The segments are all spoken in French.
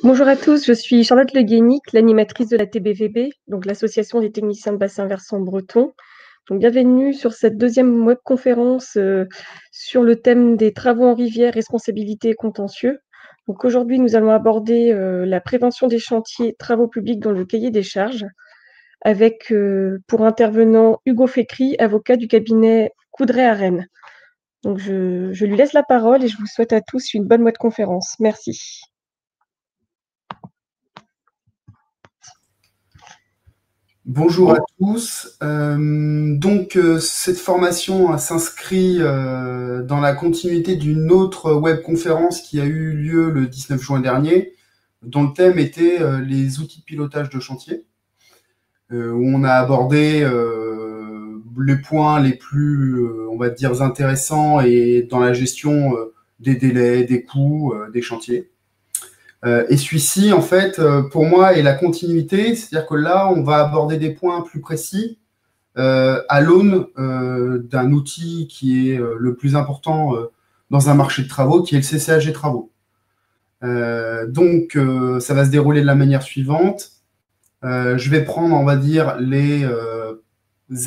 Bonjour à tous, je suis Charlotte Le Guénic, l'animatrice de la TBVB, donc l'association des techniciens de bassin versant breton. Donc bienvenue sur cette deuxième webconférence sur le thème des travaux en rivière, responsabilité et contentieux. Donc aujourd'hui, nous allons aborder la prévention des chantiers travaux publics dans le cahier des charges, avec pour intervenant Hugo Fécry, avocat du cabinet Coudray à Rennes. Donc je lui laisse la parole et je vous souhaite à tous une bonne webconférence. Merci. Bonjour à tous. Cette formation s'inscrit dans la continuité d'une autre webconférence qui a eu lieu le 19 juin dernier, dont le thème était les outils de pilotage de chantier, où on a abordé les points les plus, on va dire, intéressants et dans la gestion des délais, des coûts, des chantiers. Et celui-ci, en fait, pour moi, est la continuité, c'est-à-dire que là, on va aborder des points plus précis à l'aune d'un outil qui est le plus important dans un marché de travaux, qui est le CCAG travaux. Ça va se dérouler de la manière suivante. Je vais prendre, on va dire, les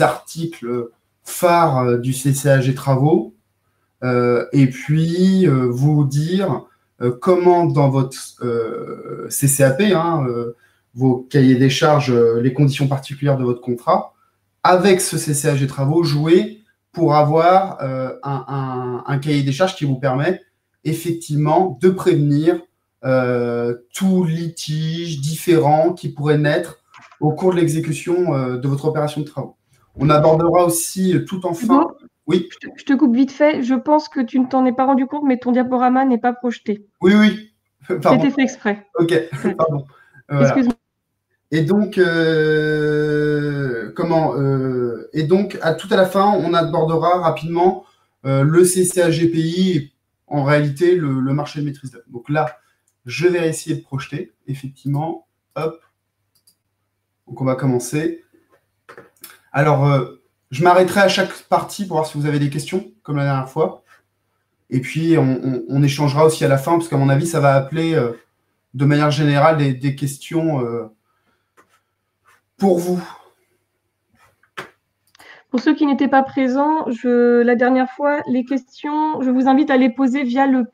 articles phares du CCAG travaux et puis vous dire comment dans votre CCAP, vos cahiers des charges, les conditions particulières de votre contrat, avec ce CCAG travaux, jouer pour avoir un cahier des charges qui vous permet effectivement de prévenir tout litige différent qui pourrait naître au cours de l'exécution de votre opération de travaux. On abordera aussi tout enfin… Hugo, oui. Je te coupe vite fait. Je pense que tu ne t'en es pas rendu compte, mais ton diaporama n'est pas projeté. Oui. C'était fait exprès. Ok, pardon. Voilà. Excuse-moi. Et donc, tout à la fin, on abordera rapidement le CCAGPI et en réalité le marché de maîtrise d'œuvre. Donc là, je vais essayer de projeter, effectivement. Hop. Donc on va commencer. Alors, je m'arrêterai à chaque partie pour voir si vous avez des questions, comme la dernière fois. Et puis, on échangera aussi à la fin, parce qu'à mon avis, ça va appeler de manière générale des questions pour vous. Pour ceux qui n'étaient pas présents, la dernière fois, les questions, je vous invite à les poser via la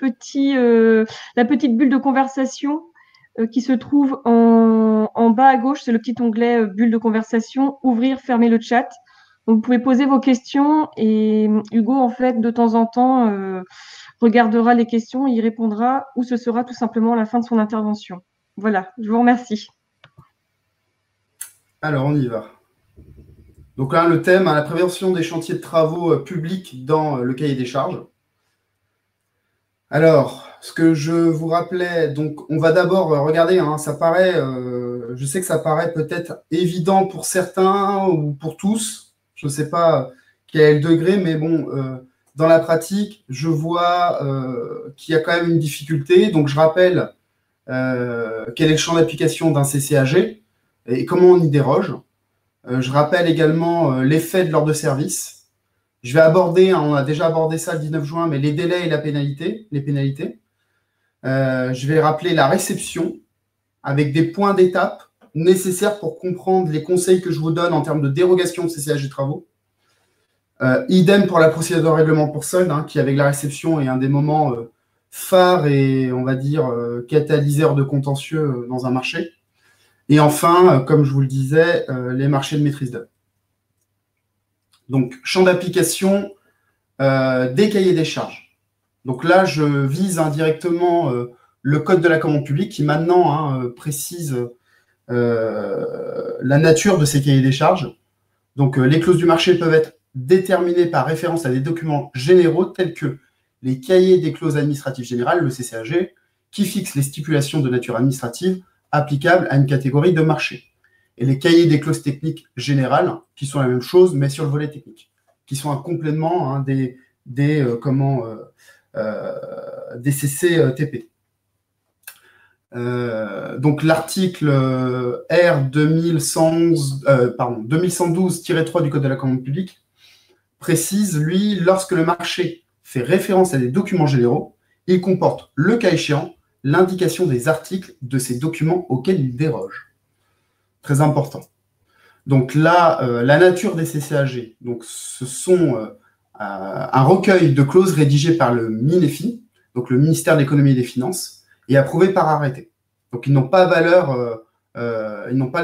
petite bulle de conversation qui se trouve en bas à gauche. C'est le petit onglet bulle de conversation, ouvrir, fermer le chat. Donc, vous pouvez poser vos questions et Hugo, en fait, de temps en temps, regardera les questions, il répondra ou ce sera tout simplement à la fin de son intervention. Voilà, je vous remercie. Alors, on y va. Donc là, le thème, la prévention des chantiers de travaux publics dans le cahier des charges. Alors, ce que je vous rappelais, donc on va d'abord regarder, ça paraît, je sais que ça paraît peut-être évident pour certains ou pour tous, je ne sais pas quel est le degré, mais bon, dans la pratique, je vois qu'il y a quand même une difficulté. Donc je rappelle quel est le champ d'application d'un CCAG et comment on y déroge. Je rappelle également l'effet de l'ordre de service. Je vais aborder, on a déjà abordé ça le 19 juin, mais les délais et les pénalités. Je vais rappeler la réception avec des points d'étape nécessaires pour comprendre les conseils que je vous donne en termes de dérogation de CCAG travaux. Idem pour la procédure de règlement pour solde, qui avec la réception est un des moments phares et on va dire catalyseur de contentieux dans un marché. Et enfin, comme je vous le disais, les marchés de maîtrise d'œuvre. Donc, champ d'application des cahiers des charges. Donc là, je vise indirectement le code de la commande publique qui maintenant précise la nature de ces cahiers des charges. Donc, les clauses du marché peuvent être déterminées par référence à des documents généraux tels que les cahiers des clauses administratives générales, le CCAG, qui fixent les stipulations de nature administrative applicables à une catégorie de marché. Et les cahiers des clauses techniques générales, qui sont la même chose, mais sur le volet technique, qui sont un complément des CCTP. Donc l'article R 2112-3 du Code de la commande publique précise, lui, lorsque le marché fait référence à des documents généraux, il comporte, le cas échéant, l'indication des articles de ces documents auxquels il déroge. Très important. Donc là, la nature des CCAG, donc ce sont un recueil de clauses rédigées par le MINEFI, donc le ministère de l'économie et des finances, et approuvées par arrêté. Donc ils n'ont pas de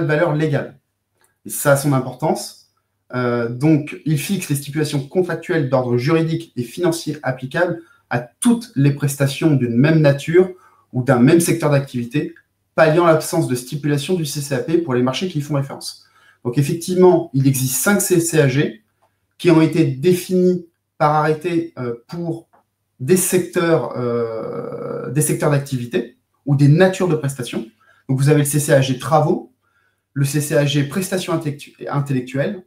valeur légale. Et ça a son importance. Donc ils fixent les stipulations contractuelles d'ordre juridique et financier applicables à toutes les prestations d'une même nature ou d'un même secteur d'activité, palliant l'absence de stipulation du CCAP pour les marchés qui y font référence. Donc effectivement, il existe 5 CCAG qui ont été définis par arrêté pour des secteurs d'activité ou des natures de prestations. Donc vous avez le CCAG travaux, le CCAG prestations intellectuelles,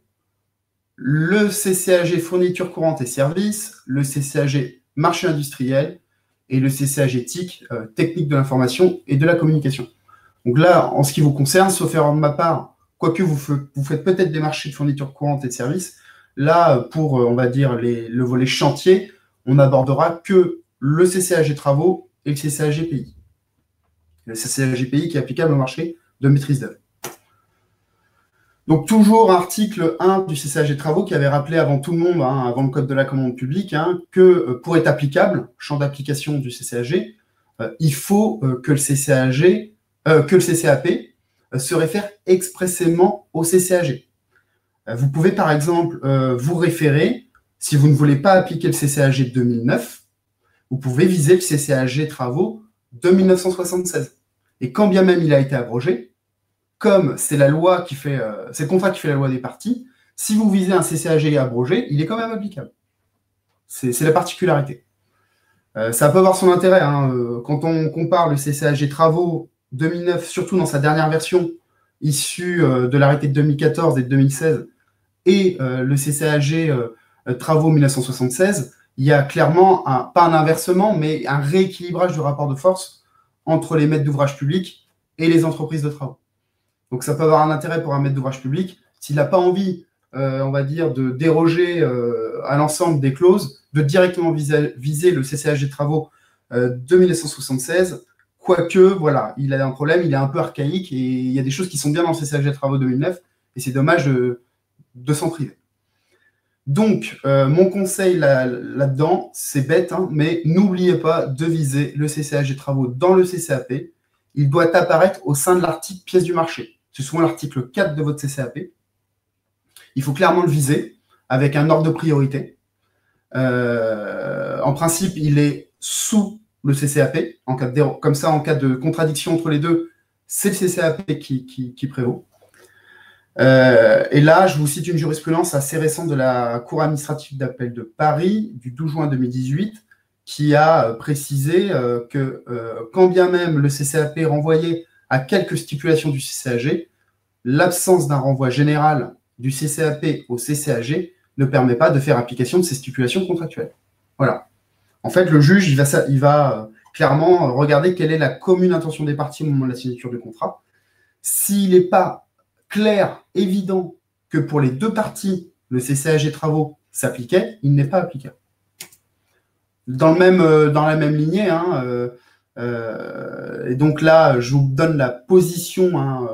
le CCAG fourniture courante et services, le CCAG marché industriel et le CCAG TIC, technique de l'information et de la communication. Donc là, en ce qui vous concerne, sauf erreur de ma part, quoique vous faites peut-être des marchés de fourniture courante et de services, là, pour, on va dire, le volet chantier, on n'abordera que le CCAG travaux et le CCAG pays. Le CCAG pays qui est applicable au marché de maîtrise d'œuvre. Donc, toujours article 1 du CCAG travaux qui avait rappelé avant tout le monde, avant le code de la commande publique, que pour être applicable, champ d'application du CCAG, il faut que le CCAP se réfère expressément au CCAG. Vous pouvez par exemple vous référer, si vous ne voulez pas appliquer le CCAG de 2009, vous pouvez viser le CCAG travaux de 1976. Et quand bien même il a été abrogé, comme c'est la loi qui fait, c'est le contrat qui fait la loi des parties, si vous visez un CCAG abrogé, il est quand même applicable. C'est la particularité. Ça peut avoir son intérêt. Quand on compare le CCAG travaux 2009, surtout dans sa dernière version, issue de l'arrêté de 2014 et de 2016, et le CCAG travaux 1976, il y a clairement, pas un inversement, mais un rééquilibrage du rapport de force entre les maîtres d'ouvrage publics et les entreprises de travaux. Donc ça peut avoir un intérêt pour un maître d'ouvrage public, s'il n'a pas envie, on va dire, de déroger à l'ensemble des clauses, de directement viser le CCAG travaux de 1976, quoique, voilà, il a un problème, il est un peu archaïque, et il y a des choses qui sont bien dans le CCAG travaux 2009, et c'est dommage de s'en priver. Donc, mon conseil là-dedans, c'est bête, mais n'oubliez pas de viser le CCAG travaux dans le CCAP. Il doit apparaître au sein de l'article pièces du marché. C'est souvent l'article 4 de votre CCAP. Il faut clairement le viser avec un ordre de priorité. En principe, il est sous le CCAP. Comme ça, en cas de contradiction entre les deux, c'est le CCAP qui prévaut. Et là, je vous cite une jurisprudence assez récente de la Cour administrative d'appel de Paris du 12 juin 2018 qui a précisé que quand bien même le CCAP renvoyait à quelques stipulations du CCAG, l'absence d'un renvoi général du CCAP au CCAG ne permet pas de faire application de ces stipulations contractuelles. Voilà. En fait, le juge, il va clairement regarder quelle est la commune intention des parties au moment de la signature du contrat. S'il n'est pas clair, évident que pour les deux parties, le CCAG travaux s'appliquait, il n'est pas applicable. Dans la même lignée, et donc là, je vous donne la position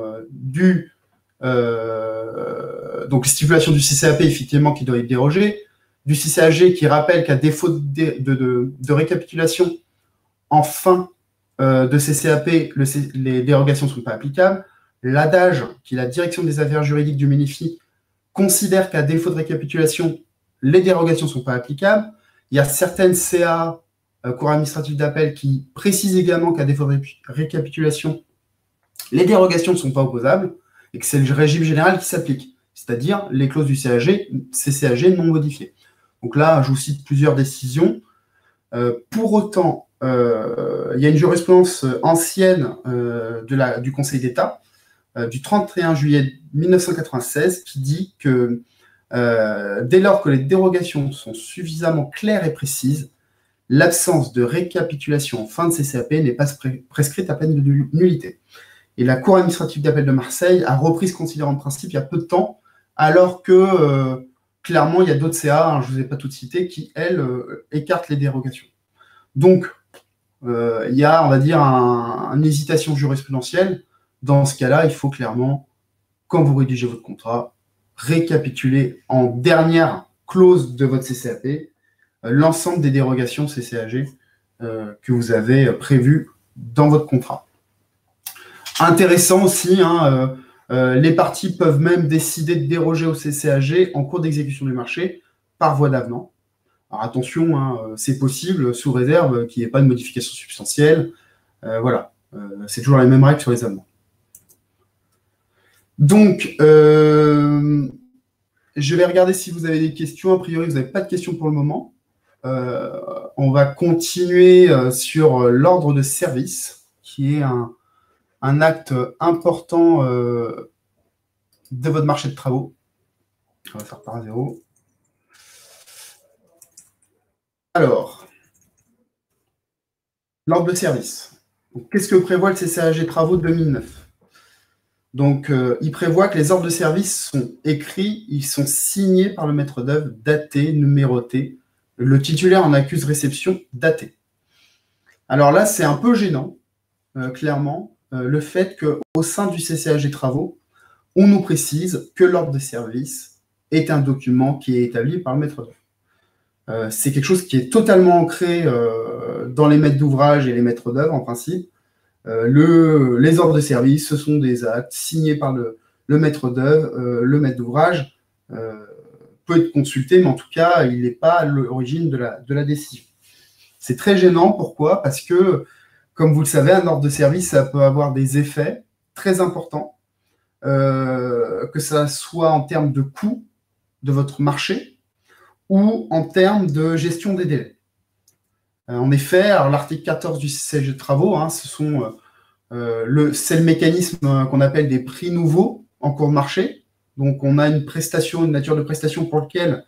donc stipulation du CCAP, effectivement, qui doit être dérogée, du CCAG qui rappelle qu'à défaut de récapitulation en fin de CCAP, les dérogations ne sont pas applicables. L'ADAGE, qui est la direction des affaires juridiques du MINEFI, considère qu'à défaut de récapitulation, les dérogations ne sont pas applicables. Il y a certaines CA, cours administratifs d'appel, qui précisent également qu'à défaut de récapitulation, les dérogations ne sont pas opposables et que c'est le régime général qui s'applique, c'est-à-dire les clauses du CCAG non modifiées. Donc là, je vous cite plusieurs décisions. Pour autant, il y a une jurisprudence ancienne du Conseil d'État du 31 juillet 1996 qui dit que dès lors que les dérogations sont suffisamment claires et précises, l'absence de récapitulation en fin de CCAP n'est pas prescrite à peine de nullité. Et la Cour administrative d'appel de Marseille a repris ce considérant de principe il y a peu de temps, alors que clairement, il y a d'autres CA, je ne vous ai pas toutes citées, qui, elles, écartent les dérogations. Donc, il y a, on va dire, une hésitation jurisprudentielle. Dans ce cas-là, il faut clairement, quand vous rédigez votre contrat, récapituler en dernière clause de votre CCAP l'ensemble des dérogations CCAG que vous avez prévues dans votre contrat. Intéressant aussi, hein, les parties peuvent même décider de déroger au CCAG en cours d'exécution du marché par voie d'avenant. Alors attention, hein, c'est possible sous réserve qu'il n'y ait pas de modification substantielle. Voilà, c'est toujours la même règle sur les avenants. Donc, je vais regarder si vous avez des questions. A priori, vous n'avez pas de questions pour le moment. On va continuer sur l'ordre de service, qui est un acte important de votre marché de travaux. On va faire par 0. Alors, l'ordre de service. Qu'est-ce que prévoit le CCAG Travaux de 2009? Donc, il prévoit que les ordres de service sont écrits, ils sont signés par le maître d'œuvre, datés, numérotés. Le titulaire en accuse réception datée. Alors là, c'est un peu gênant, clairement, le fait qu'au sein du CCAG Travaux, on nous précise que l'ordre de service est un document qui est établi par le maître d'œuvre. C'est quelque chose qui est totalement ancré dans les maîtres d'ouvrage et les maîtres d'œuvre, en principe. Les ordres de service, ce sont des actes signés par le maître d'œuvre, le maître d'ouvrage peut être consulté, mais en tout cas, il n'est pas à l'origine de la décision. C'est très gênant. Pourquoi? Parce que, comme vous le savez, un ordre de service, ça peut avoir des effets très importants, que ça soit en termes de coût de votre marché ou en termes de gestion des délais. En effet, l'article 14 du CCAG de travaux, hein, c'est le mécanisme qu'on appelle des prix nouveaux en cours de marché. Donc, on a une nature de prestation pour laquelle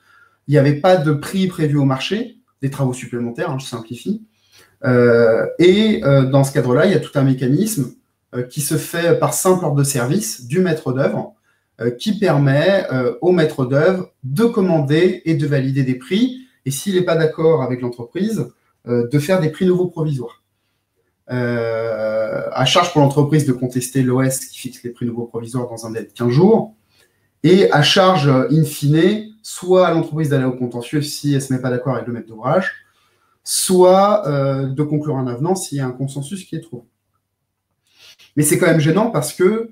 il n'y avait pas de prix prévu au marché, des travaux supplémentaires, hein, je simplifie. Dans ce cadre-là, il y a tout un mécanisme qui se fait par simple ordre de service du maître d'œuvre qui permet au maître d'œuvre de commander et de valider des prix, et s'il n'est pas d'accord avec l'entreprise, de faire des prix nouveaux provisoires. À charge pour l'entreprise de contester l'OS qui fixe les prix nouveaux provisoires dans un délai de 15 jours, et à charge, in fine, soit à l'entreprise d'aller au contentieux si elle ne se met pas d'accord avec le maître d'ouvrage, soit de conclure un avenant s'il y a un consensus qui est trouvé. Mais c'est quand même gênant parce que,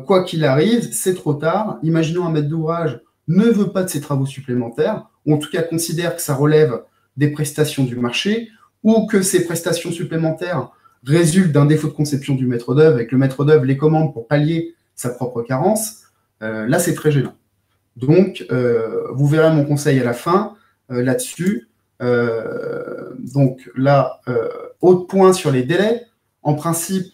quoi qu'il arrive, c'est trop tard. Imaginons un maître d'ouvrage ne veut pas de ces travaux supplémentaires, ou en tout cas considère que ça relève des prestations du marché, ou que ces prestations supplémentaires résultent d'un défaut de conception du maître d'œuvre et que le maître d'œuvre les commande pour pallier sa propre carence. Là, c'est très gênant. Donc, vous verrez mon conseil à la fin là-dessus. Donc là, autre point sur les délais. En principe,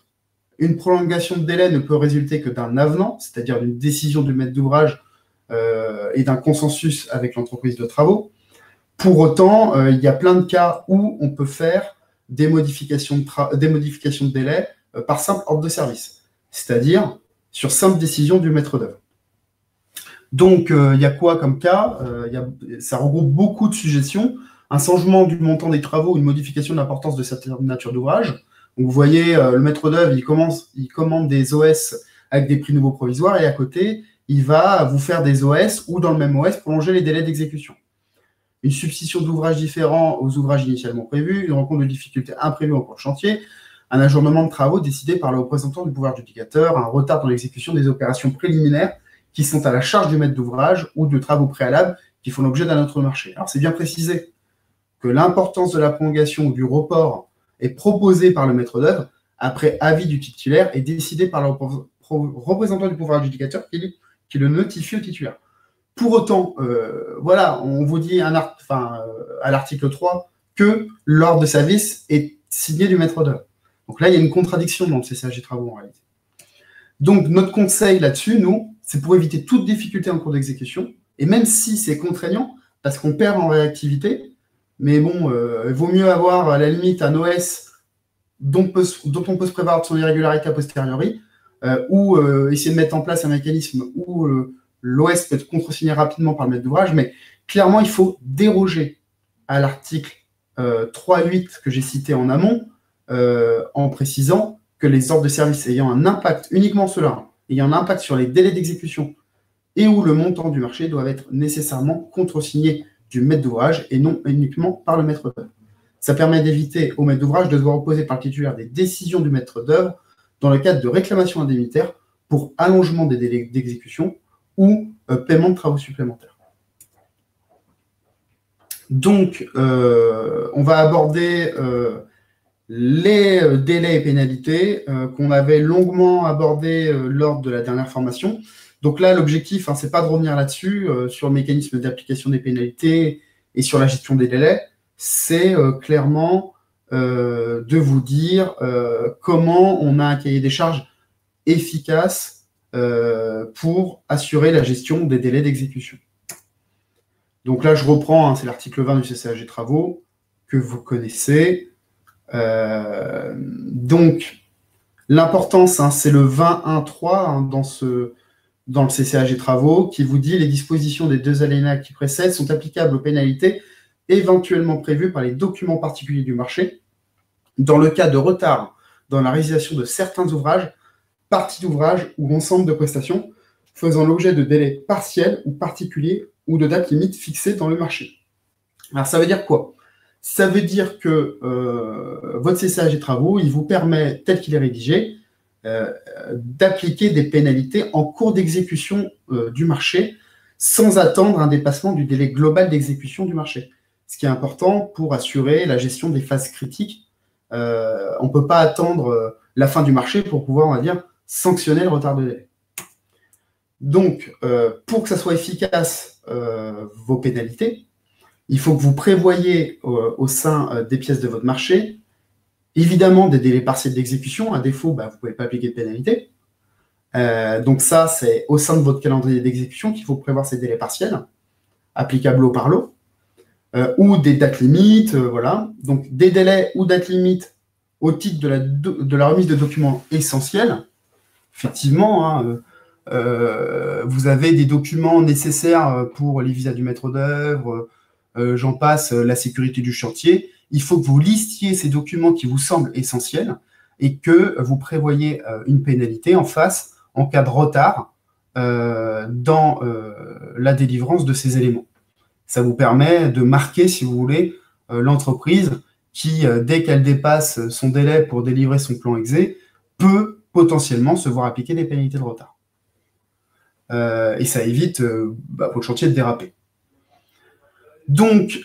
une prolongation de délai ne peut résulter que d'un avenant, c'est-à-dire d'une décision du maître d'ouvrage et d'un consensus avec l'entreprise de travaux. Pour autant, il y a plein de cas où on peut faire des modifications de délai par simple ordre de service, c'est-à-dire sur simple décision du maître d'œuvre. Donc, il y a quoi comme cas? Ça regroupe beaucoup de suggestions. Un changement du montant des travaux, une modification de l'importance de cette nature d'ouvrage. Donc, vous voyez, le maître d'œuvre, il commande des OS avec des prix nouveaux provisoires et à côté, il va vous faire des OS ou dans le même OS, prolonger les délais d'exécution. Une substitution d'ouvrages différents aux ouvrages initialement prévus, une rencontre de difficultés imprévues en cours de chantier, un ajournement de travaux décidé par le représentant du pouvoir adjudicateur, un retard dans l'exécution des opérations préliminaires qui sont à la charge du maître d'ouvrage ou de travaux préalables qui font l'objet d'un autre marché. Alors, c'est bien précisé que l'importance de la prolongation ou du report est proposée par le maître d'œuvre après avis du titulaire et décidée par le représentant du pouvoir adjudicateur qui le notifie au titulaire. Pour autant, voilà, on vous dit à l'article 3 que l'ordre de service est signé du maître d'œuvre. Donc là, il y a une contradiction dans le CCAG Travaux en réalité. Donc, notre conseil là-dessus, nous, c'est pour éviter toute difficulté en cours d'exécution, et même si c'est contraignant, parce qu'on perd en réactivité, mais bon, il vaut mieux avoir à la limite un OS dont on peut se prévoir de son irrégularité a posteriori, ou essayer de mettre en place un mécanisme où l'OS peut être contresigné rapidement par le maître d'ouvrage, mais clairement, il faut déroger à l'article 3.8 que j'ai cité en amont, en précisant que les ordres de service ayant un impact, uniquement cela, ayant un impact sur les délais d'exécution et ou le montant du marché doivent être nécessairement contresignés du maître d'ouvrage et non uniquement par le maître d'œuvre. Ça permet d'éviter au maître d'ouvrage de devoir opposer par le titulaire des décisions du maître d'œuvre dans le cadre de réclamation indemnitaire pour allongement des délais d'exécution ou paiement de travaux supplémentaires. Donc, on va aborder les délais et pénalités qu'on avait longuement abordés lors de la dernière formation. Donc là, l'objectif, ce n'est pas de revenir là-dessus, sur le mécanisme d'application des pénalités et sur la gestion des délais, c'est clairement de vous dire comment on a un cahier des charges efficace pour assurer la gestion des délais d'exécution. Donc là, je reprends, c'est l'article 20 du CCAG Travaux que vous connaissez. Donc, l'importance, c'est le 20.1.3 dans le CCAG Travaux qui vous dit les dispositions des deux alinéas qui précèdent sont applicables aux pénalités éventuellement prévues par les documents particuliers du marché dans le cas de retard dans la réalisation de certains ouvrages, parties d'ouvrages ou ensemble de prestations faisant l'objet de délais partiels ou particuliers ou de dates limites fixées dans le marché. Alors, ça veut dire quoi? Ça veut dire que votre CCAG Travaux, il vous permet, tel qu'il est rédigé, d'appliquer des pénalités en cours d'exécution du marché sans attendre un dépassement du délai global d'exécution du marché. Ce qui est important pour assurer la gestion des phases critiques. On ne peut pas attendre la fin du marché pour pouvoir, on va dire, sanctionner le retard de délai. Donc, pour que ça soit efficace, vos pénalités, il faut que vous prévoyiez au sein des pièces de votre marché, évidemment, des délais partiels d'exécution. À défaut, vous ne pouvez pas appliquer de pénalité. Donc ça, c'est au sein de votre calendrier d'exécution qu'il faut prévoir ces délais partiels, applicables au par lot, ou des dates limites, voilà. Donc, des délais ou dates limites au titre de la remise de documents essentiels. Effectivement, vous avez des documents nécessaires pour les visas du maître d'œuvre, j'en passe, la sécurité du chantier. Il faut que vous listiez ces documents qui vous semblent essentiels et que vous prévoyez une pénalité en face en cas de retard dans la délivrance de ces éléments. Ça vous permet de marquer, si vous voulez, l'entreprise qui, dès qu'elle dépasse son délai pour délivrer son plan exé, peut potentiellement se voir appliquer des pénalités de retard. Et ça évite votre chantier de déraper. Donc,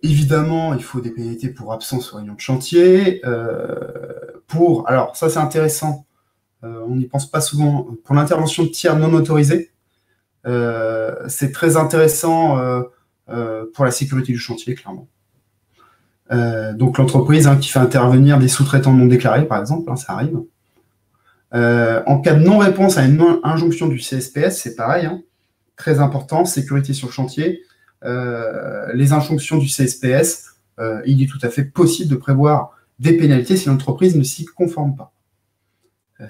évidemment, il faut des pénalités pour absence ou réunion de chantier. Alors, ça c'est intéressant, on n'y pense pas souvent, pour l'intervention de tiers non autorisés, c'est très intéressant pour la sécurité du chantier, clairement. Donc, l'entreprise qui fait intervenir des sous-traitants non déclarés, par exemple, ça arrive. En cas de non-réponse à une injonction du CSPS, c'est pareil, très important, sécurité sur le chantier. Les injonctions du CSPS, il est tout à fait possible de prévoir des pénalités si l'entreprise ne s'y conforme pas.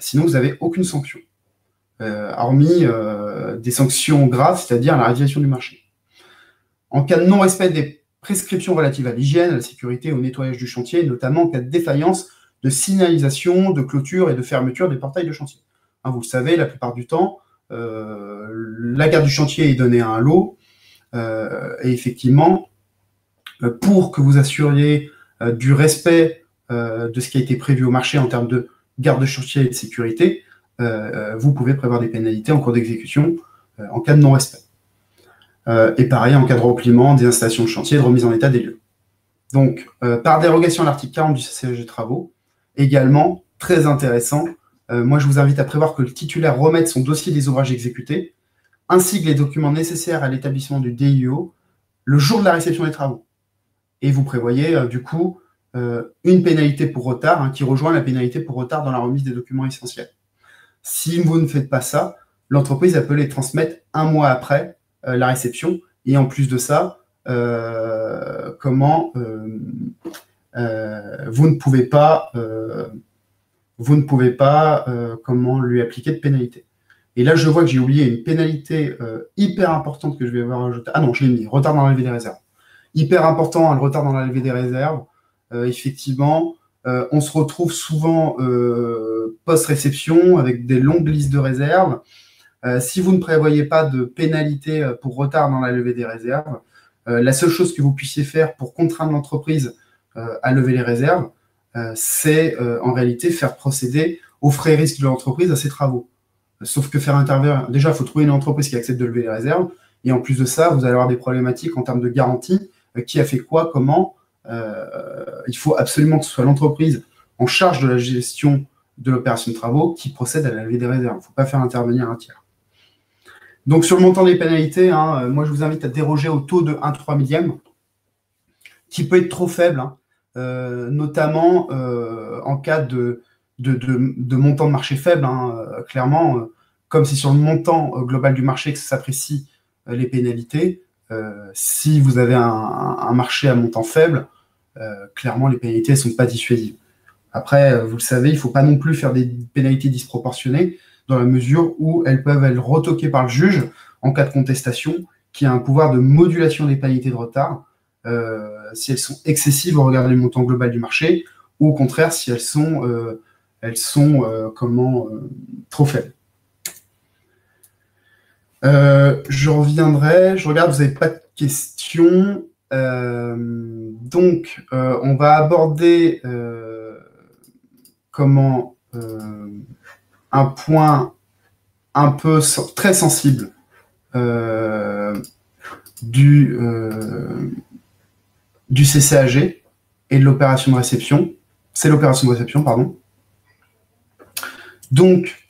Sinon, vous n'avez aucune sanction, hormis des sanctions graves, c'est-à-dire la radiation du marché. En cas de non-respect des prescriptions relatives à l'hygiène, à la sécurité et au nettoyage du chantier, notamment en cas de défaillance de signalisation, de clôture et de fermeture des portails de chantier. Vous le savez, la plupart du temps, la garde du chantier est donnée à un lot, et effectivement, pour que vous assuriez du respect de ce qui a été prévu au marché en termes de garde de chantier et de sécurité, vous pouvez prévoir des pénalités en cours d'exécution en cas de non-respect. Et pareil, en cas de repliement, des installations de chantier, de remise en état des lieux. Donc, par dérogation à l'article 40 du CCAG Travaux, également, très intéressant, moi je vous invite à prévoir que le titulaire remette son dossier des ouvrages exécutés, ainsi que les documents nécessaires à l'établissement du DIO le jour de la réception des travaux. Et vous prévoyez, du coup, une pénalité pour retard qui rejoint la pénalité pour retard dans la remise des documents essentiels. Si vous ne faites pas ça, l'entreprise peut les transmettre un mois après la réception. Et en plus de ça, vous ne pouvez pas comment lui appliquer de pénalité. Et là, je vois que j'ai oublié une pénalité hyper importante que je vais avoir ajoutée. Ah non, je l'ai mis, retard dans la levée des réserves. Hyper important, le retard dans la levée des réserves. Effectivement, On se retrouve souvent post-réception avec des longues listes de réserves. Si vous ne prévoyez pas de pénalité pour retard dans la levée des réserves, la seule chose que vous puissiez faire pour contraindre l'entreprise à lever les réserves, c'est en réalité faire procéder aux frais et risques de l'entreprise à ses travaux. Sauf que faire intervenir, déjà, il faut trouver une entreprise qui accepte de lever les réserves, et en plus de ça, vous allez avoir des problématiques en termes de garantie, qui a fait quoi, comment. Il faut absolument que ce soit l'entreprise en charge de la gestion de l'opération de travaux qui procède à la levée des réserves. Il ne faut pas faire intervenir un tiers. Donc, sur le montant des pénalités, moi, je vous invite à déroger au taux de 1/3 millième, qui peut être trop faible, notamment en cas de montant de marché faible, clairement, comme c'est sur le montant global du marché que s'apprécient les pénalités. Si vous avez un marché à montant faible, clairement, les pénalités ne sont pas dissuasives. Après, vous le savez, il ne faut pas non plus faire des pénalités disproportionnées, dans la mesure où elles peuvent être retoquées par le juge en cas de contestation, qui a un pouvoir de modulation des pénalités de retard, si elles sont excessives au regard du montant global du marché, ou au contraire, si elles sont trop faibles. Je reviendrai, je regarde, vous n'avez pas de questions. Donc, on va aborder un point un peu très sensible du CCAG et de l'opération de réception. C'est l'opération de réception, pardon. Donc,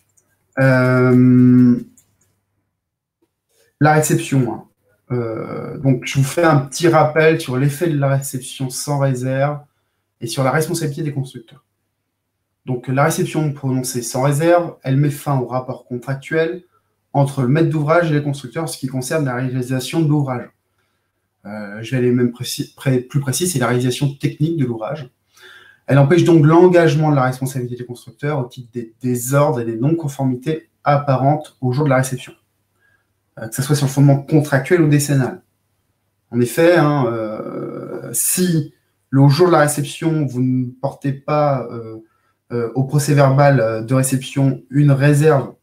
la réception. Donc, je vous fais un petit rappel sur l'effet de la réception sans réserve et sur la responsabilité des constructeurs. Donc, la réception prononcée sans réserve, elle met fin au rapport contractuel entre le maître d'ouvrage et les constructeurs en ce qui concerne la réalisation de l'ouvrage. Je vais aller même plus précis, c'est la réalisation technique de l'ouvrage. Elle empêche donc l'engagement de la responsabilité des constructeurs au titre des désordres et des non-conformités apparentes au jour de la réception, que ce soit sur le fondement contractuel ou décennal. En effet, si au jour de la réception, vous ne portez pas au procès-verbal de réception une réserve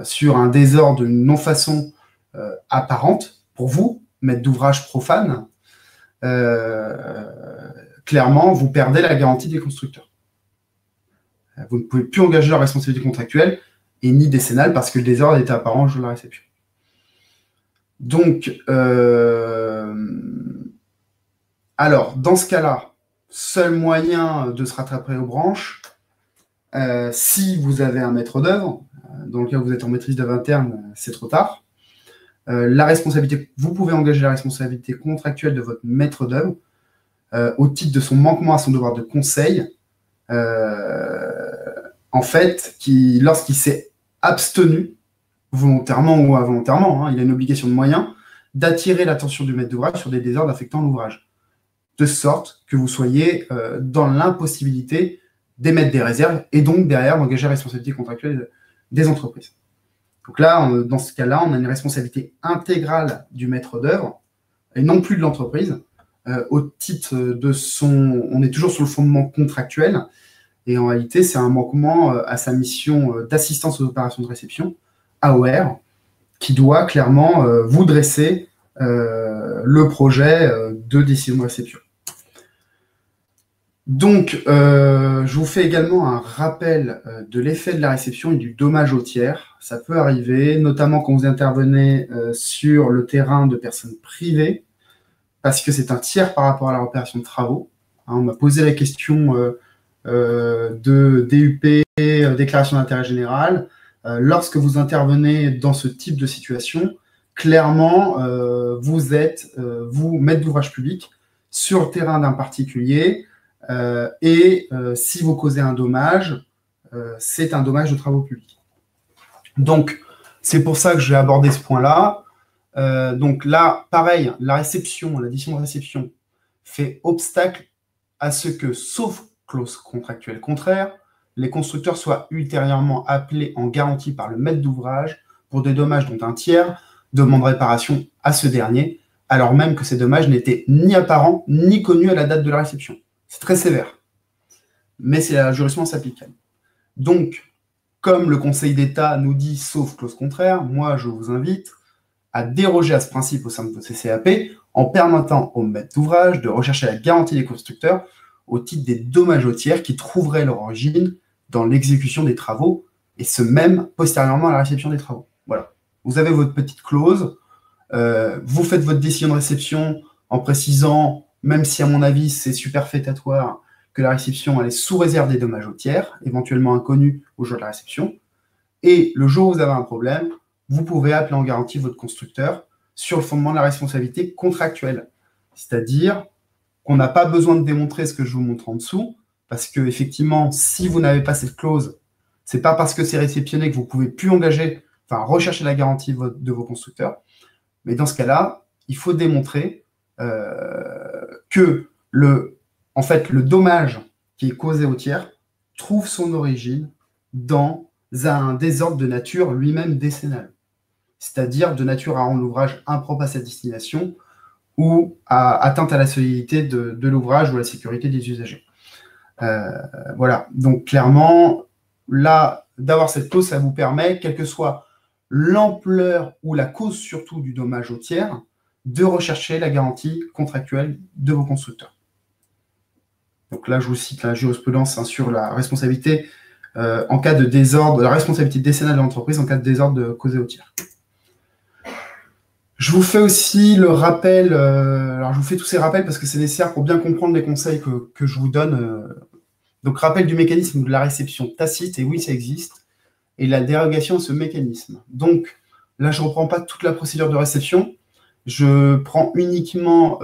sur un désordre, une non-façon apparente pour vous, maître d'ouvrage profane, clairement, vous perdez la garantie des constructeurs. Vous ne pouvez plus engager la responsabilité contractuelle et ni décennale parce que le désordre était apparent au jour de la réception. Donc, alors, dans ce cas-là, seul moyen de se rattraper aux branches, si vous avez un maître d'œuvre, dans le cas où vous êtes en maîtrise d'œuvre interne, c'est trop tard. La responsabilité, vous pouvez engager la responsabilité contractuelle de votre maître d'œuvre au titre de son manquement à son devoir de conseil, en fait, lorsqu'il s'est abstenu, volontairement ou involontairement, il a une obligation de moyens, d'attirer l'attention du maître d'ouvrage sur des désordres affectant l'ouvrage, de sorte que vous soyez dans l'impossibilité d'émettre des réserves et donc derrière d'engager la responsabilité contractuelle des entreprises. Donc là, dans ce cas-là, on a une responsabilité intégrale du maître d'œuvre et non plus de l'entreprise, au titre de on est toujours sur le fondement contractuel, et en réalité, c'est un manquement à sa mission d'assistance aux opérations de réception, AOR, qui doit clairement vous dresser le projet de décision de réception. Donc, je vous fais également un rappel de l'effet de la réception et du dommage au tiers. Ça peut arriver, notamment quand vous intervenez sur le terrain de personnes privées, parce que c'est un tiers par rapport à la opération de travaux. On m'a posé la question de DUP, déclaration d'intérêt général. Lorsque vous intervenez dans ce type de situation, clairement, vous êtes, vous, maître d'ouvrage public, sur le terrain d'un particulier, et si vous causez un dommage, c'est un dommage de travaux publics. Donc, c'est pour ça que je vais aborder ce point-là. Donc là, pareil, la décision de réception fait obstacle à ce que, sauf clause contractuelle contraire, les constructeurs soient ultérieurement appelés en garantie par le maître d'ouvrage pour des dommages dont un tiers demande réparation à ce dernier, alors même que ces dommages n'étaient ni apparents ni connus à la date de la réception. C'est très sévère. mais c'est la jurisprudence applicable. Donc, comme le Conseil d'État nous dit, sauf clause contraire, moi, je vous invite à déroger à ce principe au sein de votre CCAP en permettant au maître d'ouvrage de rechercher la garantie des constructeurs au titre des dommages aux tiers qui trouveraient leur origine dans l'exécution des travaux, et ce même postérieurement à la réception des travaux. Voilà. Vous avez votre petite clause, vous faites votre décision de réception en précisant, même si à mon avis c'est superfétatoire, que la réception elle est sous réserve des dommages aux tiers, éventuellement inconnus au jour de la réception, et le jour où vous avez un problème, vous pouvez appeler en garantie votre constructeur sur le fondement de la responsabilité contractuelle. C'est-à-dire qu'on n'a pas besoin de démontrer ce que je vous montre en dessous, parce que effectivement, si vous n'avez pas cette clause, c'est pas parce que c'est réceptionné que vous pouvez plus engager, enfin rechercher la garantie de vos constructeurs. Mais dans ce cas-là, il faut démontrer que en fait, le dommage qui est causé au tiers trouve son origine dans un désordre de nature lui-même décennal, c'est-à-dire de nature à rendre l'ouvrage impropre à sa destination ou à atteinte à la solidité de l'ouvrage ou à la sécurité des usagers. Voilà, donc clairement, là, d'avoir cette clause, ça vous permet, quelle que soit l'ampleur ou la cause surtout du dommage au tiers, de rechercher la garantie contractuelle de vos constructeurs. Donc là, je vous cite la jurisprudence sur la responsabilité en cas de désordre, la responsabilité décennale de l'entreprise en cas de désordre causé au tiers. Je vous fais aussi le rappel, alors je vous fais tous ces rappels parce que c'est nécessaire pour bien comprendre les conseils que je vous donne. Donc, rappel du mécanisme de la réception tacite, et oui, ça existe, et la dérogation à ce mécanisme. Donc, là, je ne reprends pas toute la procédure de réception, je prends uniquement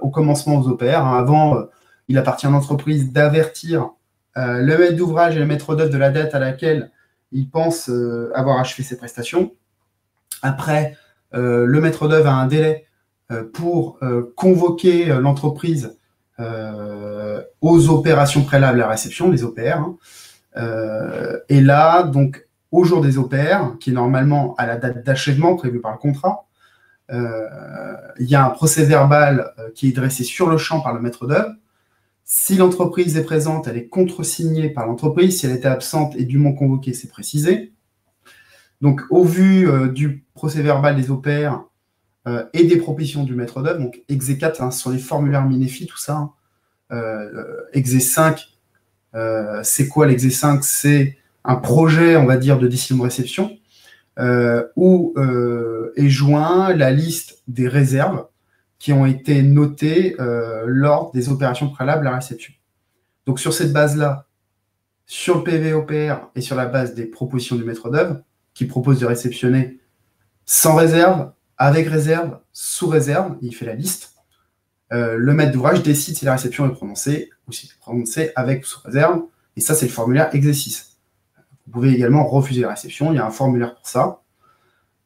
au commencement aux OPR. Avant, il appartient à l'entreprise d'avertir le maître d'ouvrage et le maître d'œuvre de la date à laquelle il pense avoir achevé ses prestations. Après, le maître d'œuvre a un délai pour convoquer l'entreprise aux opérations préalables à la réception, les OPR. Et là, donc, au jour des OPR, qui est normalement à la date d'achèvement prévue par le contrat, il y a un procès-verbal qui est dressé sur le champ par le maître d'œuvre. Si l'entreprise est présente, elle est contresignée par l'entreprise. Si elle était absente et dûment convoquée, c'est précisé. Donc, au vu du procès-verbal des OPR et des propositions du maître d'œuvre, donc Exé 4, hein, sur les formulaires Minefi, tout ça, Exé 5, c'est quoi l'Exé 5? C'est un projet, on va dire, de décision de réception où est joint la liste des réserves qui ont été notées lors des opérations préalables à la réception. Donc, sur cette base-là, sur le PV OPR et sur la base des propositions du maître d'œuvre, qui propose de réceptionner sans réserve, avec réserve, sous réserve, il fait la liste. Le maître d'ouvrage décide si la réception est prononcée ou si elle est prononcée avec ou sous réserve. Et ça, c'est le formulaire Exé 6. Vous pouvez également refuser la réception. Il y a un formulaire pour ça.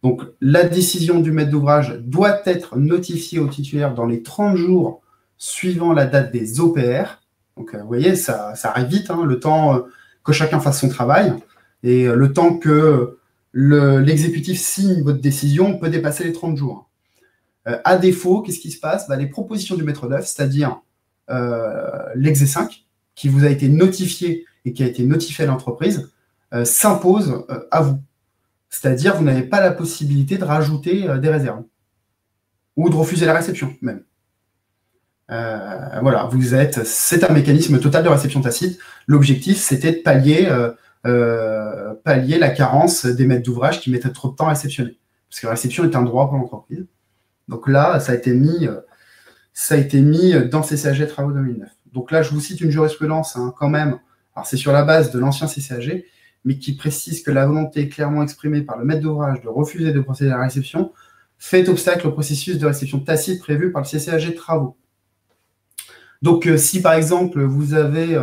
Donc, la décision du maître d'ouvrage doit être notifiée au titulaire dans les 30 jours suivant la date des OPR. Donc, vous voyez, ça arrive vite, hein, le temps que chacun fasse son travail. Et le temps que l'exécutif signe votre décision peut dépasser les 30 jours. À défaut, qu'est-ce qui se passe? Les propositions du maître d'œuvre, c'est-à-dire l'Exé 5, qui vous a été notifié et qui a été notifié à l'entreprise, s'impose à vous. C'est-à-dire vous n'avez pas la possibilité de rajouter des réserves ou de refuser la réception même. Voilà, c'est un mécanisme total de réception tacite. L'objectif, c'était de pallier la carence des maîtres d'ouvrage qui mettaient trop de temps à réceptionner. Parce que la réception est un droit pour l'entreprise. Donc là, ça a été mis dans le CCAG Travaux 2009. Donc là, je vous cite une jurisprudence quand même. Alors c'est sur la base de l'ancien CCAG, mais qui précise que la volonté clairement exprimée par le maître d'ouvrage de refuser de procéder à la réception fait obstacle au processus de réception tacite prévu par le CCAG Travaux. Donc si par exemple vous avez...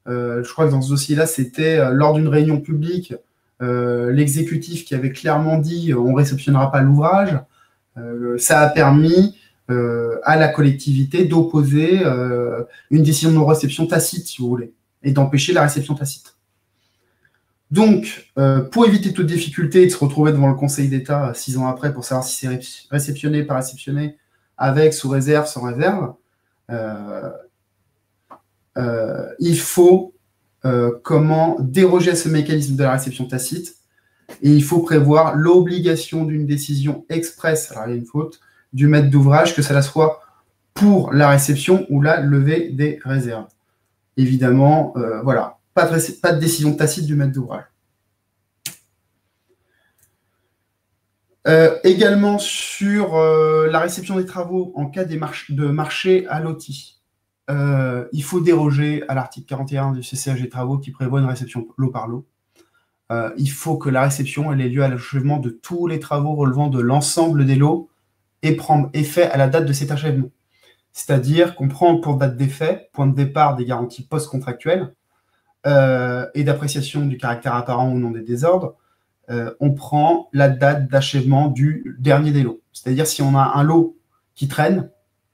je crois que dans ce dossier-là, c'était lors d'une réunion publique, l'exécutif qui avait clairement dit on ne réceptionnera pas l'ouvrage. Ça a permis à la collectivité d'opposer une décision de non-réception tacite, si vous voulez, et d'empêcher la réception tacite. Donc, pour éviter toute difficulté et de se retrouver devant le Conseil d'État 6 ans après pour savoir si c'est réceptionné, pas réceptionné, avec, sous réserve, sans réserve, il faut comment déroger à ce mécanisme de la réception tacite, et il faut prévoir l'obligation d'une décision expresse, alors il y a une faute, du maître d'ouvrage, que cela soit pour la réception ou la levée des réserves. Évidemment, voilà, pas de décision tacite du maître d'ouvrage. Également sur la réception des travaux en cas de marché à loti. Il faut déroger à l'article 41 du CCAG des travaux qui prévoit une réception lot par lot. Il faut que la réception ait lieu à l'achèvement de tous les travaux relevant de l'ensemble des lots et prendre effet à la date de cet achèvement. C'est-à-dire qu'on prend pour date d'effet, point de départ des garanties post-contractuelles et d'appréciation du caractère apparent ou non des désordres, on prend la date d'achèvement du dernier des lots. C'est-à-dire si on a un lot qui traîne,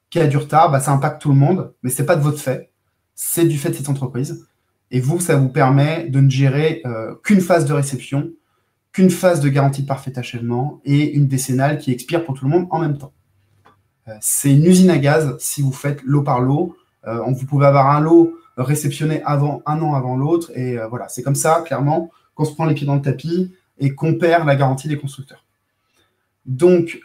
qui a du retard, ça impacte tout le monde, mais ce n'est pas de votre fait, c'est du fait de cette entreprise. Et vous, ça vous permet de ne gérer qu'une phase de réception, qu'une phase de garantie de parfait achèvement et une décennale qui expire pour tout le monde en même temps. C'est une usine à gaz si vous faites lot par lot. Vous pouvez avoir un lot réceptionné un an avant l'autre. Et voilà, c'est comme ça, clairement, qu'on se prend les pieds dans le tapis et qu'on perd la garantie des constructeurs. Donc,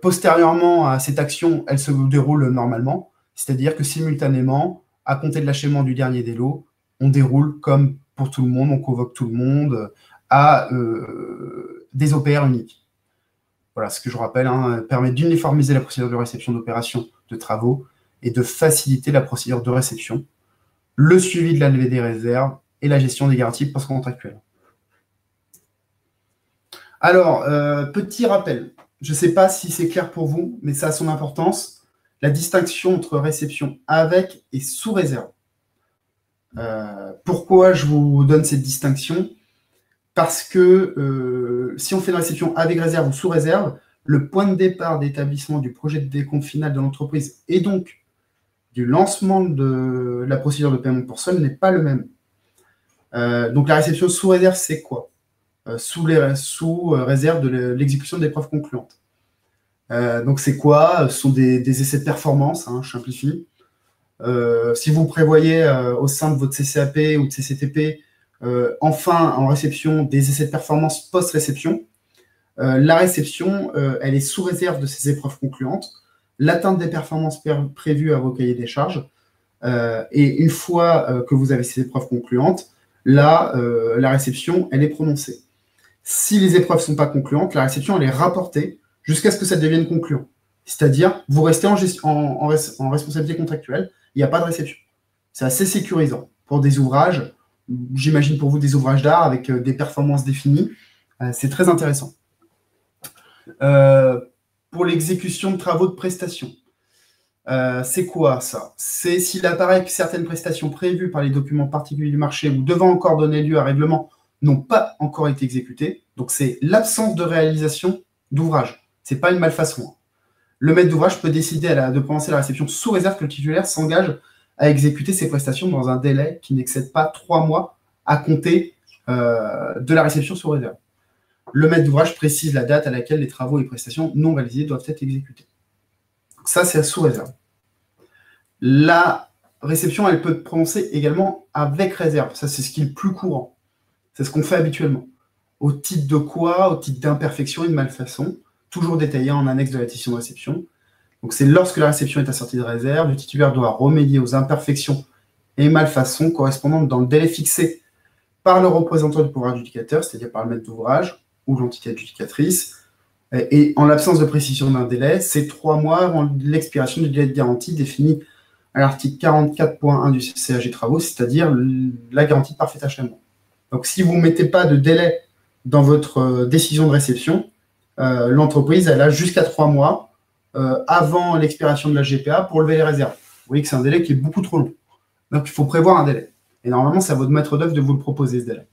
postérieurement à cette action, elle se déroule normalement. C'est-à-dire que simultanément, à compter de l'achèvement du dernier des lots, on déroule comme pour tout le monde, on convoque tout le monde à des OPR uniques. Voilà, ce que je rappelle, permet d'uniformiser la procédure de réception d'opérations de travaux et de faciliter la procédure de réception, le suivi de la levée des réserves et la gestion des garanties post-contractuelles. Alors, petit rappel, je ne sais pas si c'est clair pour vous, mais ça a son importance, la distinction entre réception avec et sous réserve. Pourquoi je vous donne cette distinction? Parce que si on fait une réception avec réserve ou sous réserve, le point de départ d'établissement du projet de décompte final de l'entreprise et donc du lancement de la procédure de paiement pour solde n'est pas le même. Donc la réception sous réserve, c'est quoi? Sous réserve de l'exécution des preuves concluantes. Donc c'est quoi? Ce sont des essais de performance, je simplifie. Si vous prévoyez au sein de votre CCAP ou de CCTP, enfin en réception des essais de performance post-réception, la réception, elle est sous réserve de ces épreuves concluantes, l'atteinte des performances prévues à vos cahiers des charges, et une fois que vous avez ces épreuves concluantes, là, la réception, elle est prononcée. Si les épreuves ne sont pas concluantes, la réception, elle est rapportée jusqu'à ce que ça devienne concluant. C'est-à-dire, vous restez en responsabilité contractuelle, il n'y a pas de réception. C'est assez sécurisant pour des ouvrages, j'imagine pour vous des ouvrages d'art avec des performances définies, c'est très intéressant. Pour l'exécution de travaux de prestation, c'est quoi ça? C'est s'il apparaît que certaines prestations prévues par les documents particuliers du marché ou devant encore donner lieu à règlement n'ont pas encore été exécutées. Donc c'est l'absence de réalisation d'ouvrage. Ce n'est pas une malfaçon. Le maître d'ouvrage peut décider de prononcer la réception sous réserve que le titulaire s'engage à exécuter ses prestations dans un délai qui n'excède pas 3 mois à compter de la réception sous réserve. Le maître d'ouvrage précise la date à laquelle les travaux et prestations non réalisés doivent être exécutés. Donc ça, c'est sous réserve. La réception, elle peut être prononcée également avec réserve. Ça, c'est ce qui est le plus courant. C'est ce qu'on fait habituellement. Au titre de quoi? Au titre d'imperfection et de malfaçon, toujours détaillé en annexe de la décision de réception. Donc c'est lorsque la réception est assortie de réserve, le titulaire doit remédier aux imperfections et malfaçons correspondantes dans le délai fixé par le représentant du pouvoir adjudicateur, c'est-à-dire par le maître d'ouvrage ou l'entité adjudicatrice. Et en l'absence de précision d'un délai, c'est 3 mois avant l'expiration du délai de garantie défini à l'article 44.1 du CCAG travaux, c'est-à-dire la garantie de parfait achèvement. Donc si vous ne mettez pas de délai dans votre décision de réception, l'entreprise elle a jusqu'à 3 mois avant l'expiration de la GPA pour lever les réserves. Vous voyez que c'est un délai qui est beaucoup trop long. Donc il faut prévoir un délai. Et normalement, c'est à votre maître d'œuvre de vous le proposer, ce délai.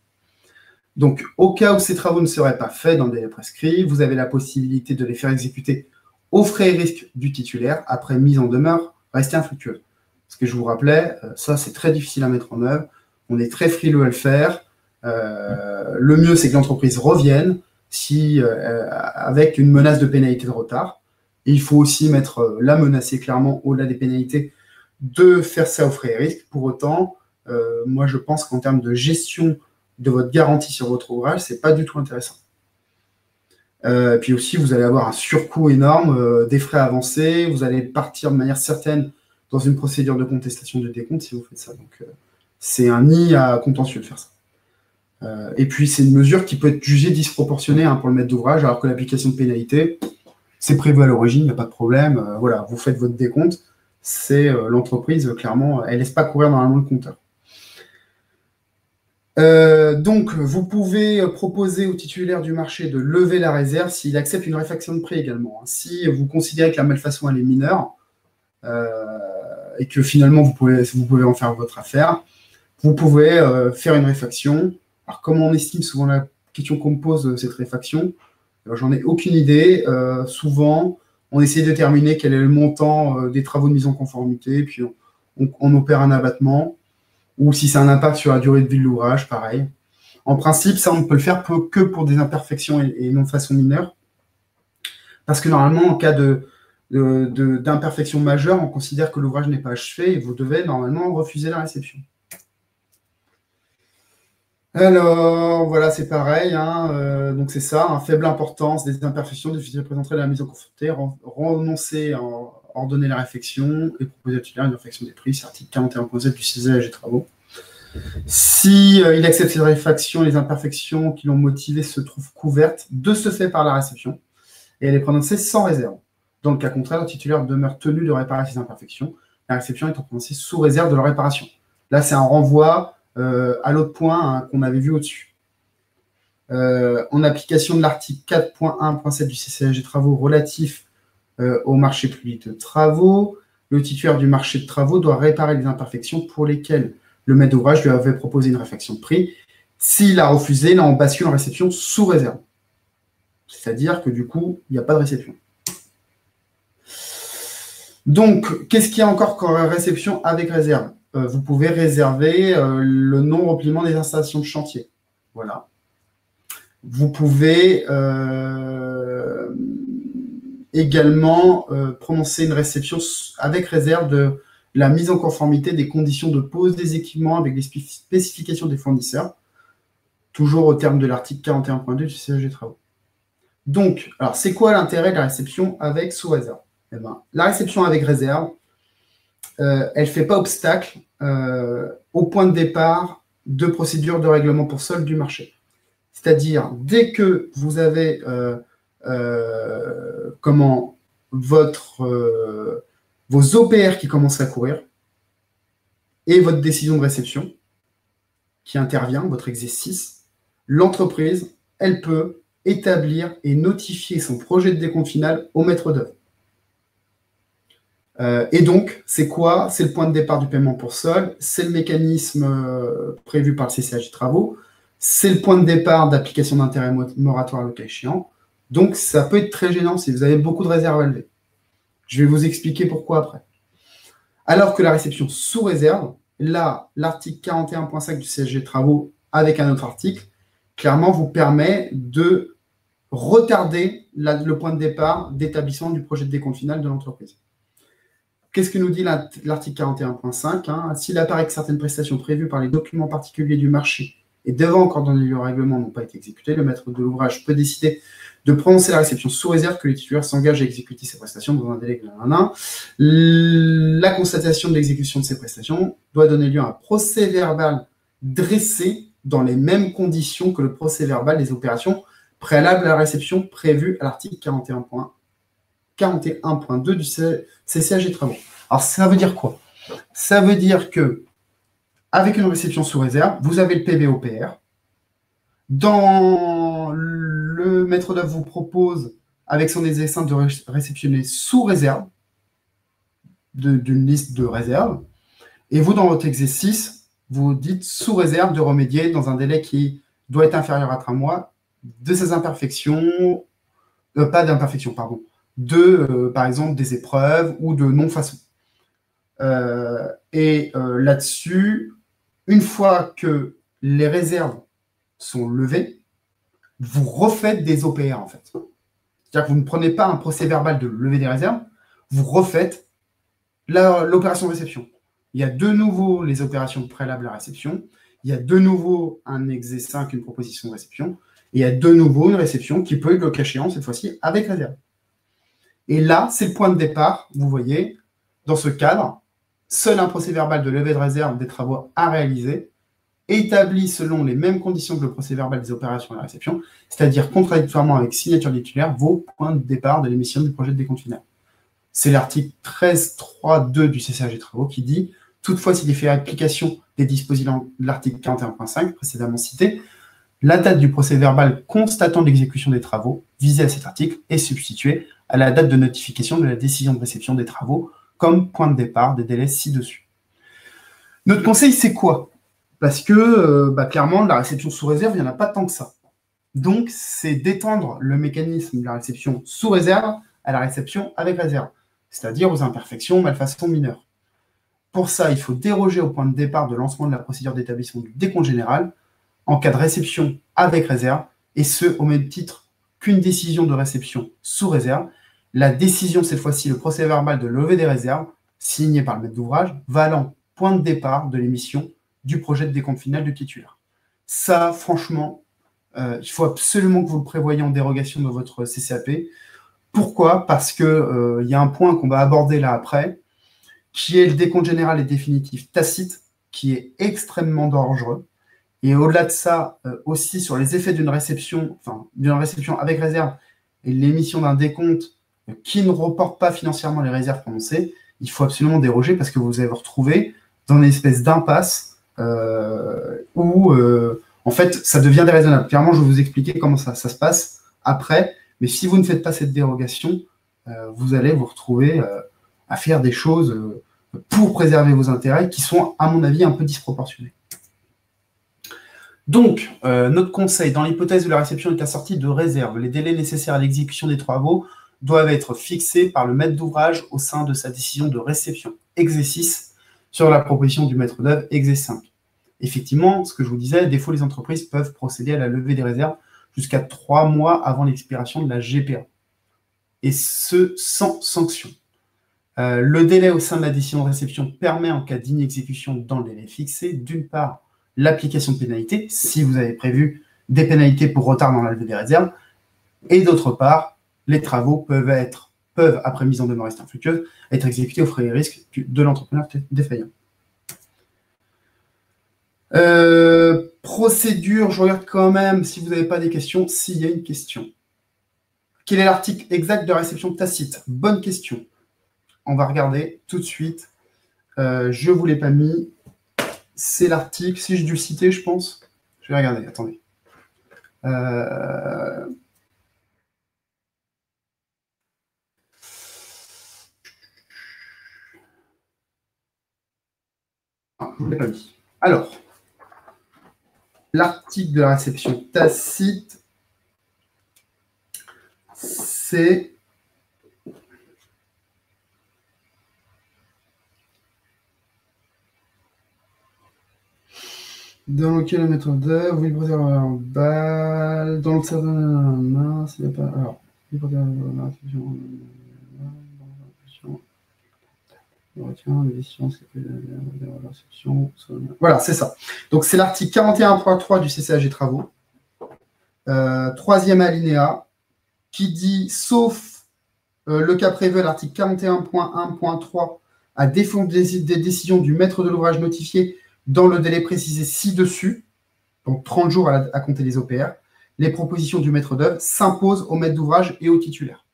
Donc, au cas où ces travaux ne seraient pas faits dans le délai prescrit, vous avez la possibilité de les faire exécuter aux frais et risques du titulaire après mise en demeure restée infructueuse. Ce que je vous rappelais, ça, c'est très difficile à mettre en œuvre. On est très frileux à le faire. Le mieux, c'est que l'entreprise revienne avec une menace de pénalité de retard. Et il faut aussi la menacer clairement, au-delà des pénalités, de faire ça aux frais et risques. Pour autant, moi, je pense qu'en termes de gestion de votre garantie sur votre ouvrage, ce n'est pas du tout intéressant. Puis aussi, vous allez avoir un surcoût énorme, des frais avancés, vous allez partir de manière certaine dans une procédure de contestation de décompte si vous faites ça. Donc, c'est un nid à contentieux de faire ça. Et puis, c'est une mesure qui peut être jugée disproportionnée pour le maître d'ouvrage, alors que l'application de pénalité, c'est prévu à l'origine, il n'y a pas de problème. Voilà, vous faites votre décompte. C'est l'entreprise, clairement, elle ne laisse pas courir normalement le compteur. Donc, vous pouvez proposer au titulaire du marché de lever la réserve s'il accepte une réfaction de prix également. Si vous considérez que la malfaçon elle est mineure et que finalement vous pouvez en faire votre affaire, vous pouvez faire une réfaction. Alors, comment on estime souvent la question qu'on me pose cette réfaction? J'en ai aucune idée. Souvent, on essaie de déterminer quel est le montant des travaux de mise en conformité, puis on opère un abattement. Ou si c'est un impact sur la durée de vie de l'ouvrage, pareil. En principe, ça, on ne peut le faire que pour des imperfections et non de façon mineure. Parce que normalement, en cas d'imperfection majeure, on considère que l'ouvrage n'est pas achevé et vous devez normalement refuser la réception. Alors, voilà, c'est pareil. Donc, c'est ça, faible importance des imperfections, difficile de présenter la mise en conformité, renoncer à ordonner la réflexion et proposer au titulaire une réflexion des prix, c'est l'article 41.7 du CESAG travaux. Si il accepte ces réfractions, les imperfections qui l'ont motivé se trouvent couvertes de ce fait par la réception et elle est prononcée sans réserve. Dans le cas contraire, le titulaire demeure tenu de réparer ces imperfections, la réception étant prononcée sous réserve de leur réparation. Là, c'est un renvoi à l'autre point qu'on avait vu au-dessus. En application de l'article 4.1.7 du CCAG travaux relatif au marché public de travaux, le titulaire du marché de travaux doit réparer les imperfections pour lesquelles le maître d'ouvrage lui avait proposé une réfaction de prix. S'il a refusé, là, on bascule en réception sous réserve. C'est-à-dire que du coup, il n'y a pas de réception. Donc, qu'est-ce qu'il y a encore comme réception avec réserve? Vous pouvez réserver le non-repliement des installations de chantier. Voilà. Vous pouvez également prononcer une réception avec réserve de la mise en conformité des conditions de pose des équipements avec les spécifications des fournisseurs, toujours au terme de l'article 41.2 du CESAG travaux. Donc, alors, c'est quoi l'intérêt de la réception avec sous réserve? Eh ben, la réception avec réserve, elle ne fait pas obstacle au point de départ de procédure de règlement pour solde du marché. C'est-à-dire, dès que vous avez vos OPR qui commencent à courir et votre décision de réception qui intervient, votre exercice, l'entreprise, elle peut établir et notifier son projet de décompte final au maître d'œuvre. Et donc, c'est quoi? C'est le point de départ du paiement pour solde, c'est le mécanisme prévu par le CCAG travaux, c'est le point de départ d'application d'intérêt moratoire le cas échéant. Donc, ça peut être très gênant si vous avez beaucoup de réserves à lever. Je vais vous expliquer pourquoi après. Alors que la réception sous réserve, là, l'article 41.5 du CSG travaux avec un autre article, clairement vous permet de retarder le point de départ d'établissement du projet de décompte final de l'entreprise. Qu'est-ce que nous dit l'article 41.5 S'il apparaît que certaines prestations prévues par les documents particuliers du marché et devant encore dans le règlement n'ont pas été exécutées, le maître de l'ouvrage peut décider de prononcer la réception sous réserve que les titulaires s'engagent à exécuter ces prestations dans un délai de 1 an. La constatation de l'exécution de ces prestations doit donner lieu à un procès-verbal dressé dans les mêmes conditions que le procès-verbal des opérations préalables à la réception prévue à l'article 41.2 du CCAG travaux. Alors, ça veut dire quoi? Ça veut dire que avec une réception sous réserve, vous avez le PVOPR. Le maître d'œuvre vous propose, avec son exercice, de réceptionner sous réserve d'une liste de réserves. Et vous, dans votre exercice, vous dites sous réserve de remédier dans un délai qui doit être inférieur à 3 mois de ces imperfections, pas d'imperfections, pardon, par exemple, des épreuves ou de non-façon. Là-dessus, une fois que les réserves sont levées, vous refaites des OPR, en fait. C'est-à-dire que vous ne prenez pas un procès verbal de lever des réserves, vous refaites l'opération de réception. il y a de nouveau les opérations préalables à la réception, il y a de nouveau un exé 5, une proposition de réception, et il y a de nouveau une réception qui peut être le cas échéant, cette fois-ci, avec réserve. Et là, c'est le point de départ, vous voyez, dans ce cadre, seul un procès-verbal de levée de réserve des travaux à réaliser, établi selon les mêmes conditions que le procès-verbal des opérations à la réception, c'est-à-dire contradictoirement avec signature du titulaire, vos points de départ de l'émission du projet de décompte final. C'est l'article 13.3.2 du CCAG des travaux qui dit « Toutefois, s'il est fait application des dispositions de l'article 41.5 précédemment cité, la date du procès-verbal constatant l'exécution des travaux visés à cet article est substituée à la date de notification de la décision de réception des travaux comme point de départ des délais ci-dessus. » Notre conseil, c'est quoi? Parce que, clairement, de la réception sous réserve, il n'y en a pas tant que ça. Donc, c'est d'étendre le mécanisme de la réception sous réserve à la réception avec réserve, c'est-à-dire aux imperfections, malfaçons mineures. Pour ça, il faut déroger au point de départ de lancement de la procédure d'établissement du décompte général en cas de réception avec réserve, et ce, au même titre qu'une décision de réception sous réserve. La décision, cette fois-ci, le procès-verbal de levée des réserves, signé par le maître d'ouvrage, valant point de départ de l'émission du projet de décompte final du titulaire. Ça, franchement, il faut absolument que vous le prévoyiez en dérogation de votre CCAP. Pourquoi? Parce qu'il y a un point qu'on va aborder là après, qui est le décompte général et définitif tacite, qui est extrêmement dangereux. Et au-delà de ça, aussi sur les effets d'une réception avec réserve et l'émission d'un décompte qui ne reporte pas financièrement les réserves prononcées, il faut absolument déroger parce que vous allez vous retrouver dans une espèce d'impasse où, en fait, ça devient déraisonnable. Clairement, je vais vous expliquer comment ça se passe après, mais si vous ne faites pas cette dérogation, vous allez vous retrouver à faire des choses pour préserver vos intérêts qui sont, à mon avis, un peu disproportionnées. Donc, notre conseil, dans l'hypothèse où la réception est assortie de réserve, les délais nécessaires à l'exécution des travaux doivent être fixés par le maître d'ouvrage au sein de sa décision de réception, exé 6, sur la proposition du maître d'œuvre, exé 5. Effectivement, ce que je vous disais, des fois, les entreprises peuvent procéder à la levée des réserves jusqu'à 3 mois avant l'expiration de la GPA, et ce, sans sanction. Le délai au sein de la décision de réception permet, en cas d'inexécution dans le délai fixé, d'une part, l'application de pénalités, si vous avez prévu des pénalités pour retard dans la levée des réserves, et d'autre part, les travaux peuvent, après mise en demeure infructueuse, être exécutés aux frais et risques de l'entrepreneur défaillant. Procédure, je regarde quand même si vous n'avez pas des questions, s'il y a une question. Quel est l'article exact de réception tacite? Bonne question. On va regarder tout de suite. Je ne vous l'ai pas mis. C'est l'article, si j'ai dû le citer, je pense. Je vais regarder, attendez. Je ne vous l'ai pas mis. Alors, l'article de la réception tacite, c'est dans lequel le maître d'œuvre, oui, en balle, dans le certain mince, il n'y a pas. Alors, la réception. Voilà, c'est ça. Donc, c'est l'article 41.3 du CCAG des travaux, troisième alinéa, qui dit, sauf le cas prévu à l'article 41.1.3, à défaut des décisions du maître de l'ouvrage notifié dans le délai précisé ci-dessus, donc 30 jours à compter des OPR, les propositions du maître d'œuvre s'imposent au maître d'ouvrage et au titulaire.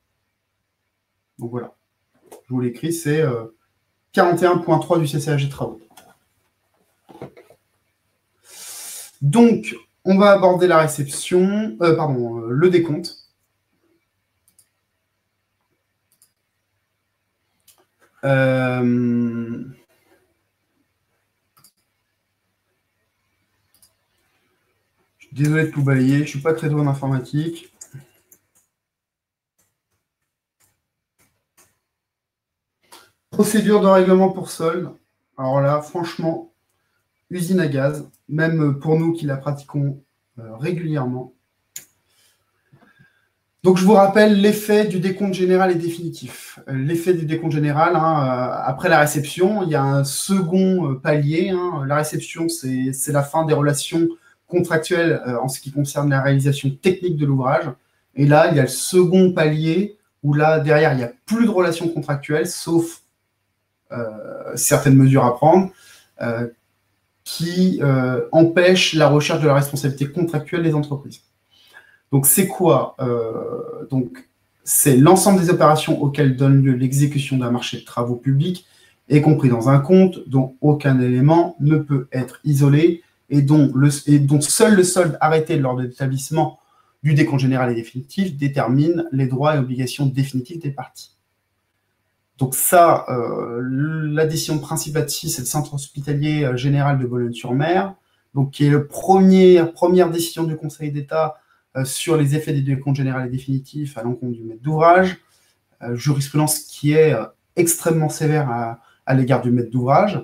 Donc voilà. Je vous l'écris, c'est 41.3 du CCAG des travaux. Donc, on va aborder la réception, le décompte. Je suis désolé de tout balayer, je ne suis pas très doué en informatique. Procédure de règlement pour solde. Alors là, franchement, usine à gaz, même pour nous qui la pratiquons régulièrement. Donc, je vous rappelle l'effet du décompte général et définitif. L'effet du décompte général, après la réception, il y a un second palier. La réception, c'est la fin des relations contractuelles en ce qui concerne la réalisation technique de l'ouvrage. Et là, il y a le second palier où là, derrière, il n'y a plus de relations contractuelles, sauf certaines mesures à prendre, qui empêchent la recherche de la responsabilité contractuelle des entreprises. Donc, c'est quoi donc, c'est l'ensemble des opérations auxquelles donne lieu l'exécution d'un marché de travaux publics, y compris dans un compte dont aucun élément ne peut être isolé et dont seul le solde arrêté lors de l'établissement du décompte général et définitif détermine les droits et obligations définitifs des parties. Donc ça, la décision de principe ATSI, c'est le Centre hospitalier général de Boulogne-sur-Mer, donc qui est la première décision du Conseil d'État sur les effets des décomptes général et définitifs à l'encontre du maître d'ouvrage, jurisprudence qui est extrêmement sévère à l'égard du maître d'ouvrage.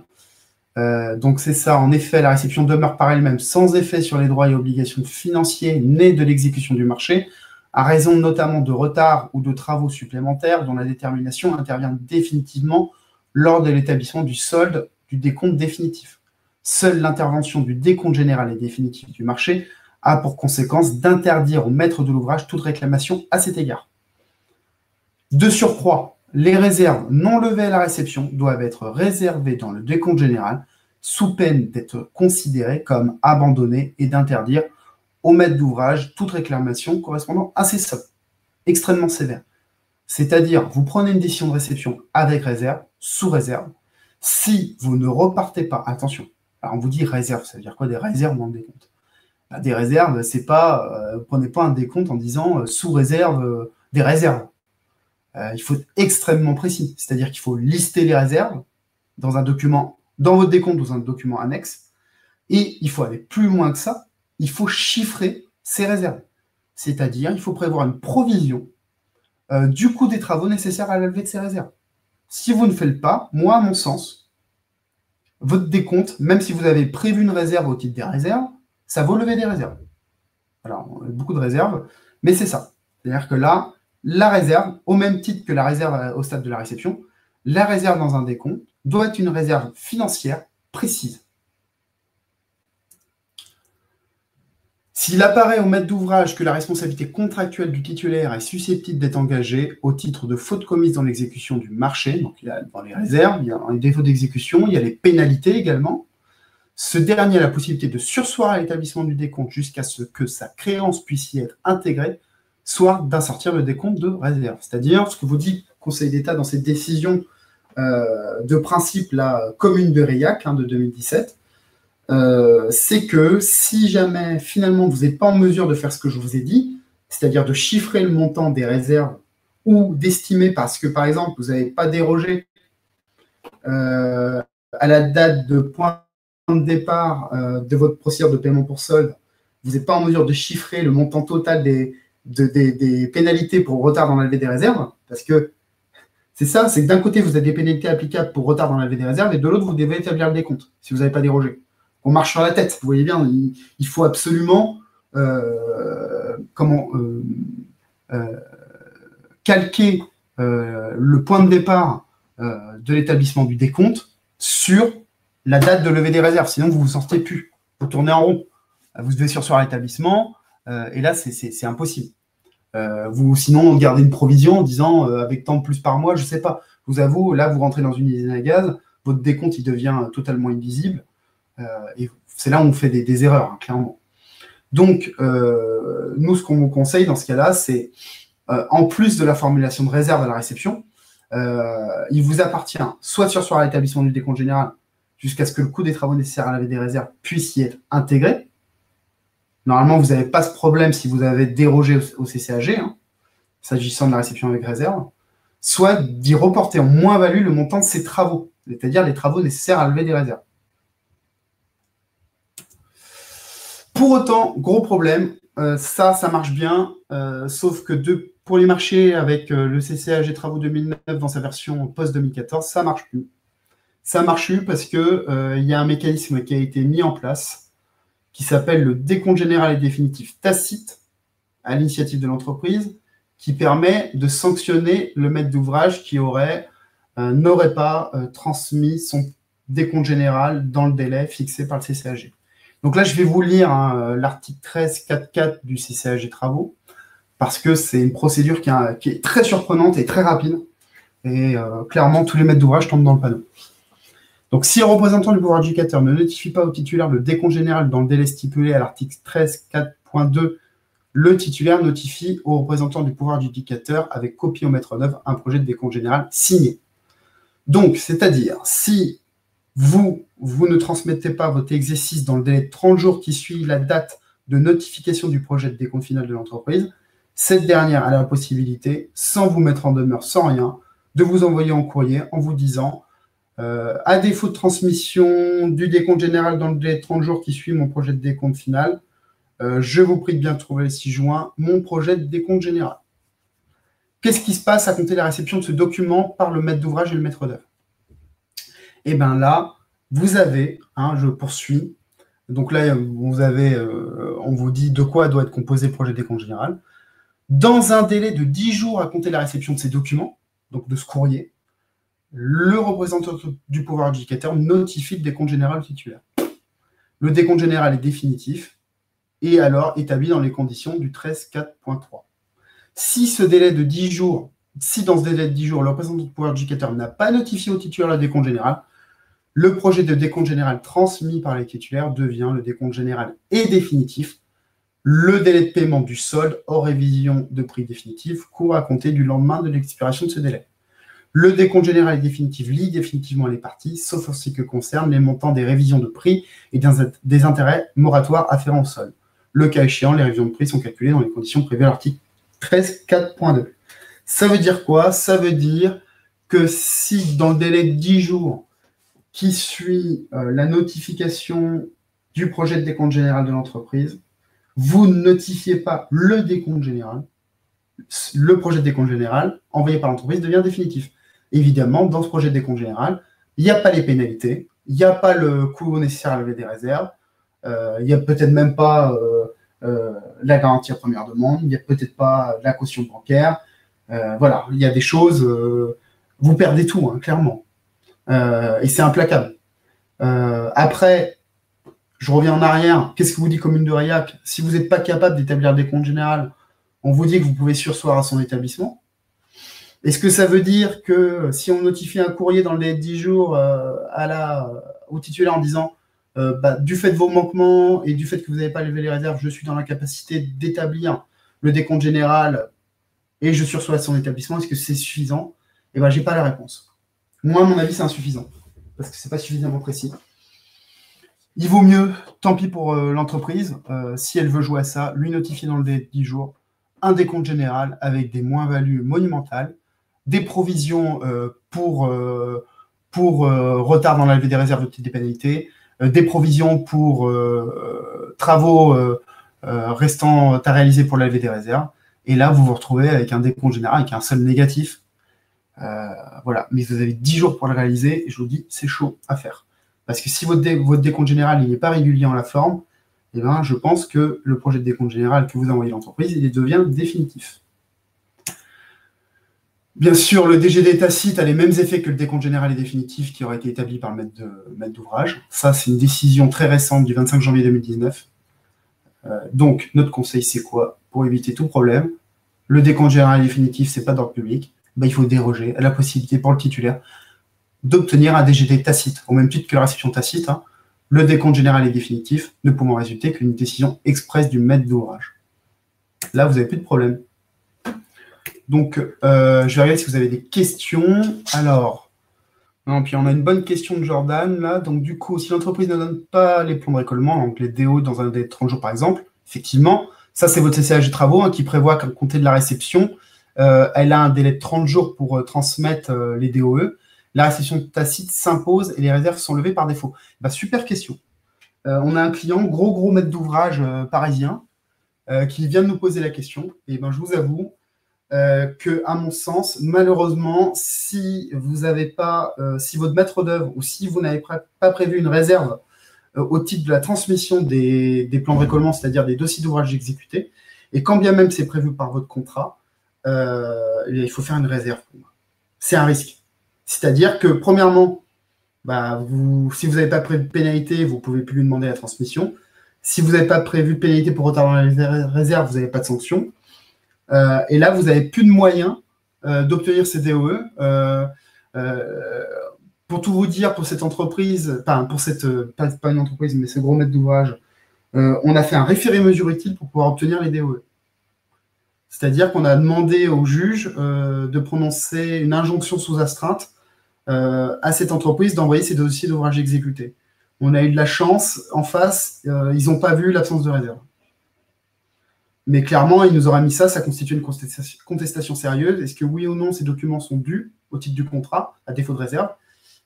Donc c'est ça, en effet, la réception demeure par elle-même sans effet sur les droits et obligations financiers nés de l'exécution du marché, à raison notamment de retard ou de travaux supplémentaires dont la détermination intervient définitivement lors de l'établissement du solde du décompte définitif. Seule l'intervention du décompte général et définitif du marché a pour conséquence d'interdire au maître de l'ouvrage toute réclamation à cet égard. De surcroît, les réserves non levées à la réception doivent être réservées dans le décompte général sous peine d'être considérées comme abandonnées et d'interdire au maître d'ouvrage toute réclamation correspondant à ces sommes. Extrêmement sévère. C'est-à-dire, vous prenez une décision de réception avec réserve, sous réserve. Si vous ne repartez pas, attention, alors on vous dit réserve, ça veut dire quoi des réserves dans le décompte? Des réserves, c'est pas, vous ne prenez pas un décompte en disant sous réserve des réserves. Il faut être extrêmement précis, c'est-à-dire qu'il faut lister les réserves dans un document, dans votre décompte, dans un document annexe, et il faut aller plus loin que ça, il faut chiffrer ces réserves. C'est-à-dire, il faut prévoir une provision du coût des travaux nécessaires à la levée de ces réserves. Si vous ne faites pas, moi, à mon sens, votre décompte, même si vous avez prévu une réserve au titre des réserves, ça vaut lever des réserves. Alors, on a beaucoup de réserves, mais c'est ça. C'est-à-dire que là, la réserve, au même titre que la réserve au stade de la réception, la réserve dans un décompte doit être une réserve financière précise. S'il apparaît au maître d'ouvrage que la responsabilité contractuelle du titulaire est susceptible d'être engagée au titre de faute commise dans l'exécution du marché, donc il y a dans les réserves, il y a les défauts d'exécution, il y a les pénalités également, ce dernier a la possibilité de surseoir à l'établissement du décompte jusqu'à ce que sa créance puisse y être intégrée, soit d'insortir le décompte de réserve. C'est-à-dire, ce que vous dit le Conseil d'État dans cette décision de principe la commune de Reillac de 2017, c'est que si jamais finalement vous n'êtes pas en mesure de faire ce que je vous ai dit, c'est-à-dire de chiffrer le montant des réserves ou d'estimer parce que par exemple vous n'avez pas dérogé à la date de point de départ de votre procédure de paiement pour solde, vous n'êtes pas en mesure de chiffrer le montant total des pénalités pour retard dans la levée des réserves, parce que c'est ça, c'est que d'un côté, vous avez des pénalités applicables pour retard dans la levée des réserves, et de l'autre, vous devez établir le décompte, si vous n'avez pas dérogé. On marche sur la tête, vous voyez bien, il faut absolument calquer le point de départ de l'établissement du décompte sur la date de levée des réserves, sinon vous ne vous sortez plus, vous tournez en rond, vous devez surseoir à l'établissement, et là c'est impossible. Sinon gardez une provision en disant avec tant de plus par mois, je ne sais pas, je vous avoue, là vous rentrez dans une usine à gaz, votre décompte il devient totalement illisible, et c'est là où on fait des erreurs, clairement. Donc nous ce qu'on vous conseille dans ce cas-là, c'est en plus de la formulation de réserve à la réception, il vous appartient soit de surseoir à l'établissement du décompte général jusqu'à ce que le coût des travaux nécessaires à la levée des réserves puisse y être intégré. Normalement, vous n'avez pas ce problème si vous avez dérogé au CCAG, s'agissant de la réception avec réserve, soit d'y reporter en moins-value le montant de ces travaux, c'est-à-dire les travaux nécessaires à lever des réserves. Pour autant, gros problème, ça marche bien, sauf que pour les marchés avec le CCAG Travaux 2009 dans sa version post-2014, ça ne marche plus. Ça marche plus parce qu'il y a un mécanisme qui a été mis en place qui s'appelle le décompte général et définitif tacite à l'initiative de l'entreprise qui permet de sanctionner le maître d'ouvrage qui n'aurait pas transmis son décompte général dans le délai fixé par le CCAG. Donc là, je vais vous lire l'article 13.4.4 du CCAG Travaux, parce que c'est une procédure qui est très surprenante et très rapide. Et clairement, tous les maîtres d'ouvrage tombent dans le panneau. Donc, si le représentant du pouvoir adjudicateur ne notifie pas au titulaire le décompte général dans le délai stipulé à l'article 13.4.2, le titulaire notifie au représentant du pouvoir adjudicateur avec copie au maître d'œuvre un projet de décompte général signé. Donc, c'est-à-dire, si vous ne transmettez pas votre exercice dans le délai de 30 jours qui suit la date de notification du projet de décompte final de l'entreprise, cette dernière a la possibilité, sans vous mettre en demeure, sans rien, de vous envoyer en courrier en vous disant à défaut de transmission du décompte général dans le délai de 30 jours qui suit mon projet de décompte final, je vous prie de bien trouver le 6 juin mon projet de décompte général. Qu'est-ce qui se passe à compter de la réception de ce document par le maître d'ouvrage et le maître d'œuvre? Et bien là, vous avez, je poursuis, donc là, vous avez, on vous dit de quoi doit être composé le projet de décompte général. Dans un délai de 10 jours à compter de la réception de ces documents, donc de ce courrier, le représentant du pouvoir adjudicateur notifie le décompte général au titulaire. Le décompte général est définitif et alors établi dans les conditions du 13.4.3. Si dans ce délai de 10 jours, le représentant du pouvoir adjudicateur n'a pas notifié au titulaire le décompte général, le projet de décompte général transmis par les titulaires devient le décompte général et définitif. Le délai de paiement du solde hors révision de prix définitif court à compter du lendemain de l'expiration de ce délai. Le décompte général et définitif lie définitivement les parties, sauf en ce qui concerne les montants des révisions de prix et des intérêts moratoires afférents au solde. Le cas échéant, les révisions de prix sont calculées dans les conditions prévues à l'article 13.4.2. Ça veut dire quoi? Ça veut dire que si dans le délai de 10 jours qui suit la notification du projet de décompte général de l'entreprise, vous ne notifiez pas le décompte général, le projet de décompte général envoyé par l'entreprise devient définitif. Évidemment, dans ce projet de décompte général, il n'y a pas les pénalités, il n'y a pas le coût nécessaire à lever des réserves, il n'y a peut-être même pas la garantie à première demande, il n'y a peut-être pas la caution bancaire. Voilà, il y a des choses, vous perdez tout, clairement. Et c'est implacable. Après, je reviens en arrière. Qu'est-ce que vous dit Commune de Reilhac? Si vous n'êtes pas capable d'établir des comptes généraux, on vous dit que vous pouvez surseoir à son établissement. Est-ce que ça veut dire que si on notifie un courrier dans le délai de 10 jours au titulaire en disant du fait de vos manquements et du fait que vous n'avez pas levé les réserves, je suis dans la capacité d'établir le décompte général et je sursois à son établissement, est-ce que c'est suffisant? Eh bien, je n'ai pas la réponse. Moi, à mon avis, c'est insuffisant parce que ce n'est pas suffisamment précis. Il vaut mieux, tant pis pour l'entreprise, si elle veut jouer à ça, lui notifier dans le délai de 10 jours un décompte général avec des moins-values monumentales, des provisions pour retard dans la levée des réserves des pénalités, des provisions pour travaux restant à réaliser pour la levée des réserves. Et là, vous vous retrouvez avec un décompte général, avec un solde négatif. Voilà. Mais vous avez 10 jours pour le réaliser, et je vous dis, c'est chaud à faire. Parce que si votre décompte général n'est pas régulier en la forme, eh ben, je pense que le projet de décompte général que vous envoyez à l'entreprise, il devient définitif. Bien sûr, le DGD tacite a les mêmes effets que le décompte général et définitif qui aurait été établi par le maître d'ouvrage. Ça, c'est une décision très récente du 25 janvier 2019. Donc, notre conseil, c'est quoi? Pour éviter tout problème, le décompte général et définitif, ce n'est pas d'ordre public. Ben, il faut déroger à la possibilité pour le titulaire d'obtenir un DGD tacite, au même titre que la réception tacite, le décompte général et définitif ne pouvant résulter qu'une décision expresse du maître d'ouvrage. Là, vous n'avez plus de problème. Donc, je vais regarder si vous avez des questions. Alors, non, puis on a une bonne question de Jordan, là. Donc, du coup, si l'entreprise ne donne pas les plans de récolement, donc les DO dans un délai de 30 jours, par exemple, effectivement, ça, c'est votre CCAG travaux qui prévoit qu'à compter de la réception, elle a un délai de 30 jours pour transmettre les DOE. La réception tacite s'impose et les réserves sont levées par défaut. Bah, super question. On a un client, gros maître d'ouvrage parisien, qui vient de nous poser la question. Et ben, je vous avoue que, à mon sens, malheureusement, si vous n'avez pas, si votre maître d'œuvre ou si vous n'avez pas prévu une réserve au titre de la transmission des plans de récolement, c'est-à-dire des dossiers d'ouvrage exécutés, et quand bien même c'est prévu par votre contrat, il faut faire une réserve. C'est un risque. C'est-à-dire que, premièrement, si vous n'avez pas prévu de pénalité, vous ne pouvez plus lui demander la transmission. Si vous n'avez pas prévu de pénalité pour retard dans les réserves, vous n'avez pas de sanction. Et là, vous n'avez plus de moyens d'obtenir ces DOE. Pour tout vous dire, pour cette entreprise, pas une entreprise, mais ce gros maître d'ouvrage, on a fait un référé mesure utile pour pouvoir obtenir les DOE. C'est-à-dire qu'on a demandé au juge de prononcer une injonction sous astreinte à cette entreprise d'envoyer ses dossiers d'ouvrage exécutés. On a eu de la chance, en face, ils n'ont pas vu l'absence de réserve. Mais clairement, il nous aura mis ça constitue une contestation sérieuse. Est-ce que oui ou non, ces documents sont dus au titre du contrat, à défaut de réserve?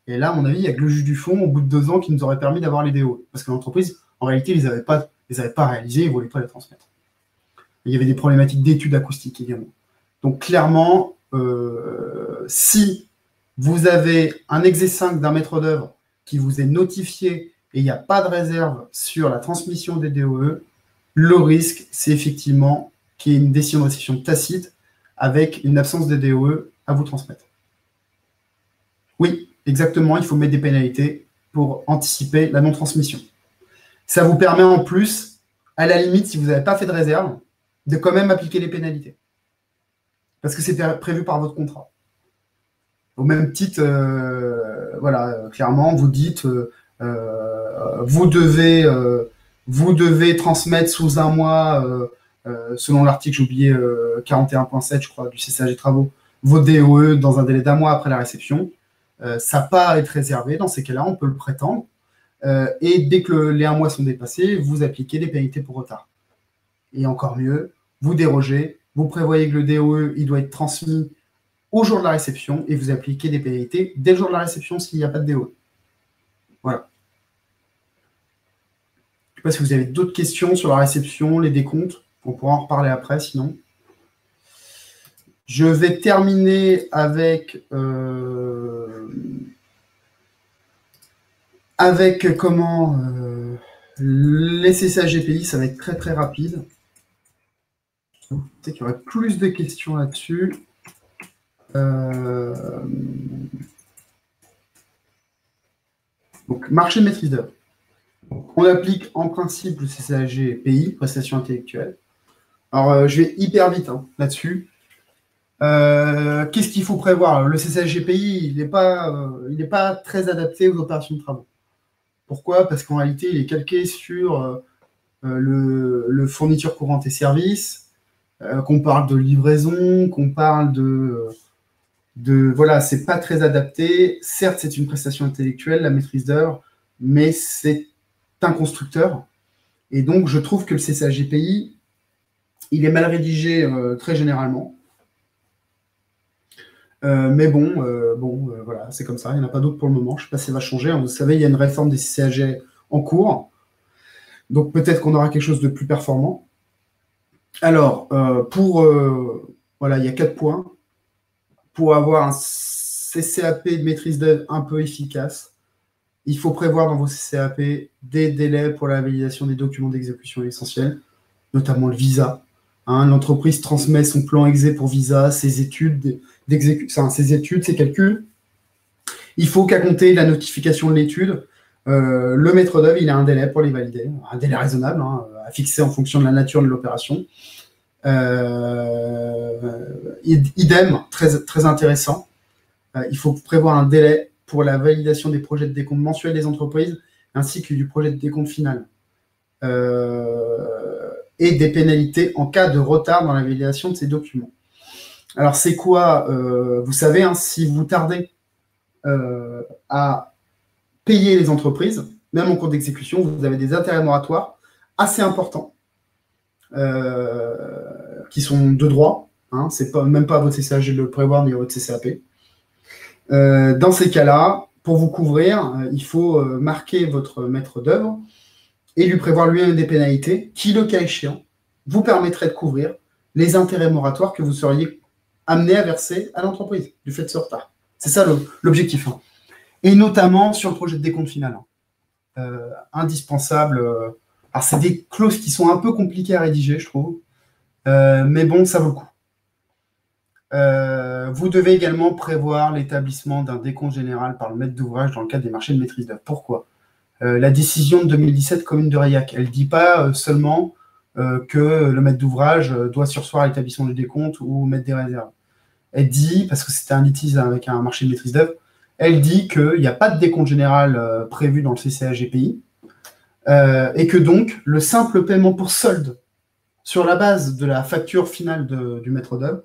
Et là, à mon avis, il y a que le juge du fond, au bout de 2 ans, qui nous aurait permis d'avoir les DOE. Parce que l'entreprise, en réalité, ils les avaient pas réalisés, ils ne voulaient pas les transmettre. Il y avait des problématiques d'études acoustiques également. Donc clairement, si vous avez un exé 5 d'un maître d'œuvre qui vous est notifié et il n'y a pas de réserve sur la transmission des DOE, le risque, c'est effectivement qu'il y ait une décision de réception tacite avec une absence de DOE à vous transmettre. Oui, exactement, il faut mettre des pénalités pour anticiper la non-transmission. Ça vous permet en plus, à la limite, si vous n'avez pas fait de réserve, de quand même appliquer les pénalités. Parce que c'est prévu par votre contrat. Au même titre, voilà, clairement, vous dites, vous devez transmettre sous 1 mois, selon l'article, j'ai oublié, 41.7, je crois, du CCAG Travaux, vos DOE dans un délai d'1 mois après la réception. Ça n'a pas à être réservé. Dans ces cas-là, on peut le prétendre. Et dès que les 1 mois sont dépassés, vous appliquez des pénalités pour retard. Et encore mieux, vous dérogez, vous prévoyez que le DOE il doit être transmis au jour de la réception et vous appliquez des pénalités dès le jour de la réception s'il n'y a pas de DOE. Voilà. Je ne sais pas si vous avez d'autres questions sur la réception, les décomptes. On pourra en reparler après, sinon. Je vais terminer avec les CCAGPI, ça va être très très rapide. Je sais qu'il y aurait plus de questions là-dessus. Donc, marché de maîtrise d'œuvre. On applique en principe le CCAGPI, prestation intellectuelle. Alors, je vais hyper vite là-dessus. Qu'est-ce qu'il faut prévoir? Le CCAGPI, il n'est pas très adapté aux opérations de travaux. Pourquoi? Parce qu'en réalité, il est calqué sur le fourniture courante et services, qu'on parle de livraison, qu'on parle voilà, c'est pas très adapté. Certes, c'est une prestation intellectuelle, la maîtrise d'œuvre, mais c'est un constructeur. Et donc, je trouve que le CCAGPI, il est mal rédigé très généralement. Mais voilà, c'est comme ça, il n'y en a pas d'autre pour le moment. Je ne sais pas si ça va changer. Vous savez, il y a une réforme des CCAG en cours. Donc peut-être qu'on aura quelque chose de plus performant. Alors, voilà, il y a 4 points. Pour avoir un CCAP de maîtrise d'œuvre un peu efficace, il faut prévoir dans vos CCAP des délais pour la validation des documents d'exécution essentiels, notamment le visa. L'entreprise transmet son plan exé pour visa, ses études, ses calculs. Il faut qu'à compter de la notification de l'étude, le maître d'œuvre, il a un délai pour les valider, un délai raisonnable, à fixer en fonction de la nature de l'opération. Idem, très, très intéressant, il faut prévoir un délai pour la validation des projets de décompte mensuels des entreprises, ainsi que du projet de décompte final. Et des pénalités en cas de retard dans la validation de ces documents. Alors, c'est quoi vous savez, si vous tardez à payer les entreprises, même en cours d'exécution, vous avez des intérêts moratoires assez importants qui sont de droit. C'est même pas à votre CCAG de le prévoir, ni à votre CCAP. Dans ces cas-là, pour vous couvrir, il faut marquer votre maître d'œuvre et lui prévoir lui-même des pénalités qui, le cas échéant, vous permettraient de couvrir les intérêts moratoires que vous seriez amené à verser à l'entreprise du fait de ce retard. C'est ça l'objectif. Et notamment sur le projet de décompte final. Indispensable. Alors, c'est des clauses qui sont un peu compliquées à rédiger, je trouve. Mais bon, ça vaut le coup. Vous devez également prévoir l'établissement d'un décompte général par le maître d'ouvrage dans le cadre des marchés de maîtrise d'œuvre. Pourquoi? La décision de 2017 commune de Reilhac, elle ne dit pas seulement que le maître d'ouvrage doit surseoir à l'établissement du décompte ou mettre des réserves. Elle dit, parce que c'était un litige avec un marché de maîtrise d'œuvre, elle dit qu'il n'y a pas de décompte général prévu dans le CCAGPI et que donc le simple paiement pour solde sur la base de la facture finale du maître d'œuvre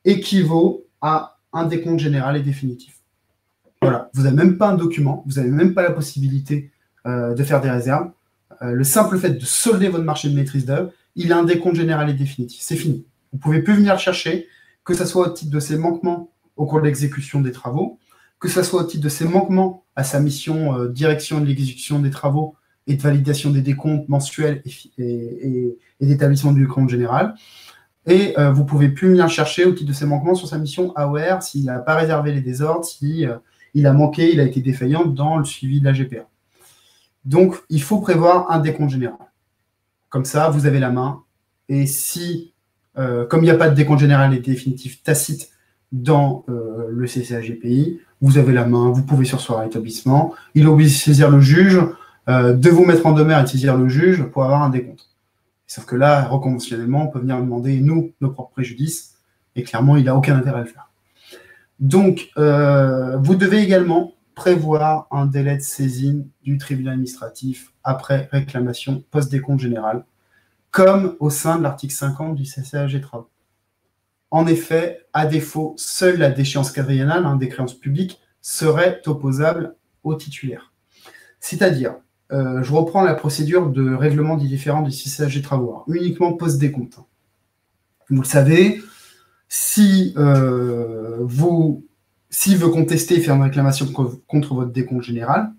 équivaut à un décompte général et définitif. Voilà, vous n'avez même pas un document, vous n'avez même pas la possibilité de faire des réserves. Le simple fait de solder votre marché de maîtrise d'œuvre, il a un décompte général et définitif. C'est fini. Vous ne pouvez plus venir le chercher, que ce soit au titre de ses manquements au cours de l'exécution des travaux, que ce soit au titre de ses manquements à sa mission direction de l'exécution des travaux et de validation des décomptes mensuels et d'établissement du compte général. Et vous ne pouvez plus venir chercher au titre de ses manquements sur sa mission AOR s'il n'a pas réservé les désordres, s'il a manqué, il a été défaillant dans le suivi de la GPA. Donc, il faut prévoir un décompte général. Comme ça, vous avez la main. Et si, comme il n'y a pas de décompte général et définitif tacite dans le CCAGPI, vous avez la main, vous pouvez surseoir à l'établissement. Il est obligé de saisir le juge, de vous mettre en demeure et de saisir le juge pour avoir un décompte. Sauf que là, reconventionnellement, on peut venir demander, nous, nos propres préjudices, et clairement, il n'a aucun intérêt à le faire. Donc, vous devez également prévoir un délai de saisine du tribunal administratif après réclamation post-décompte général, comme au sein de l'article 50 du CCAG Travaux. En effet, à défaut, seule la déchéance quadriennale des créances publiques serait opposable au titulaire. C'est-à-dire, je reprends la procédure de règlement des différends du CCAG Travaux, uniquement post-décompte. Vous le savez, si s'il veut contester et faire une réclamation contre votre décompte général,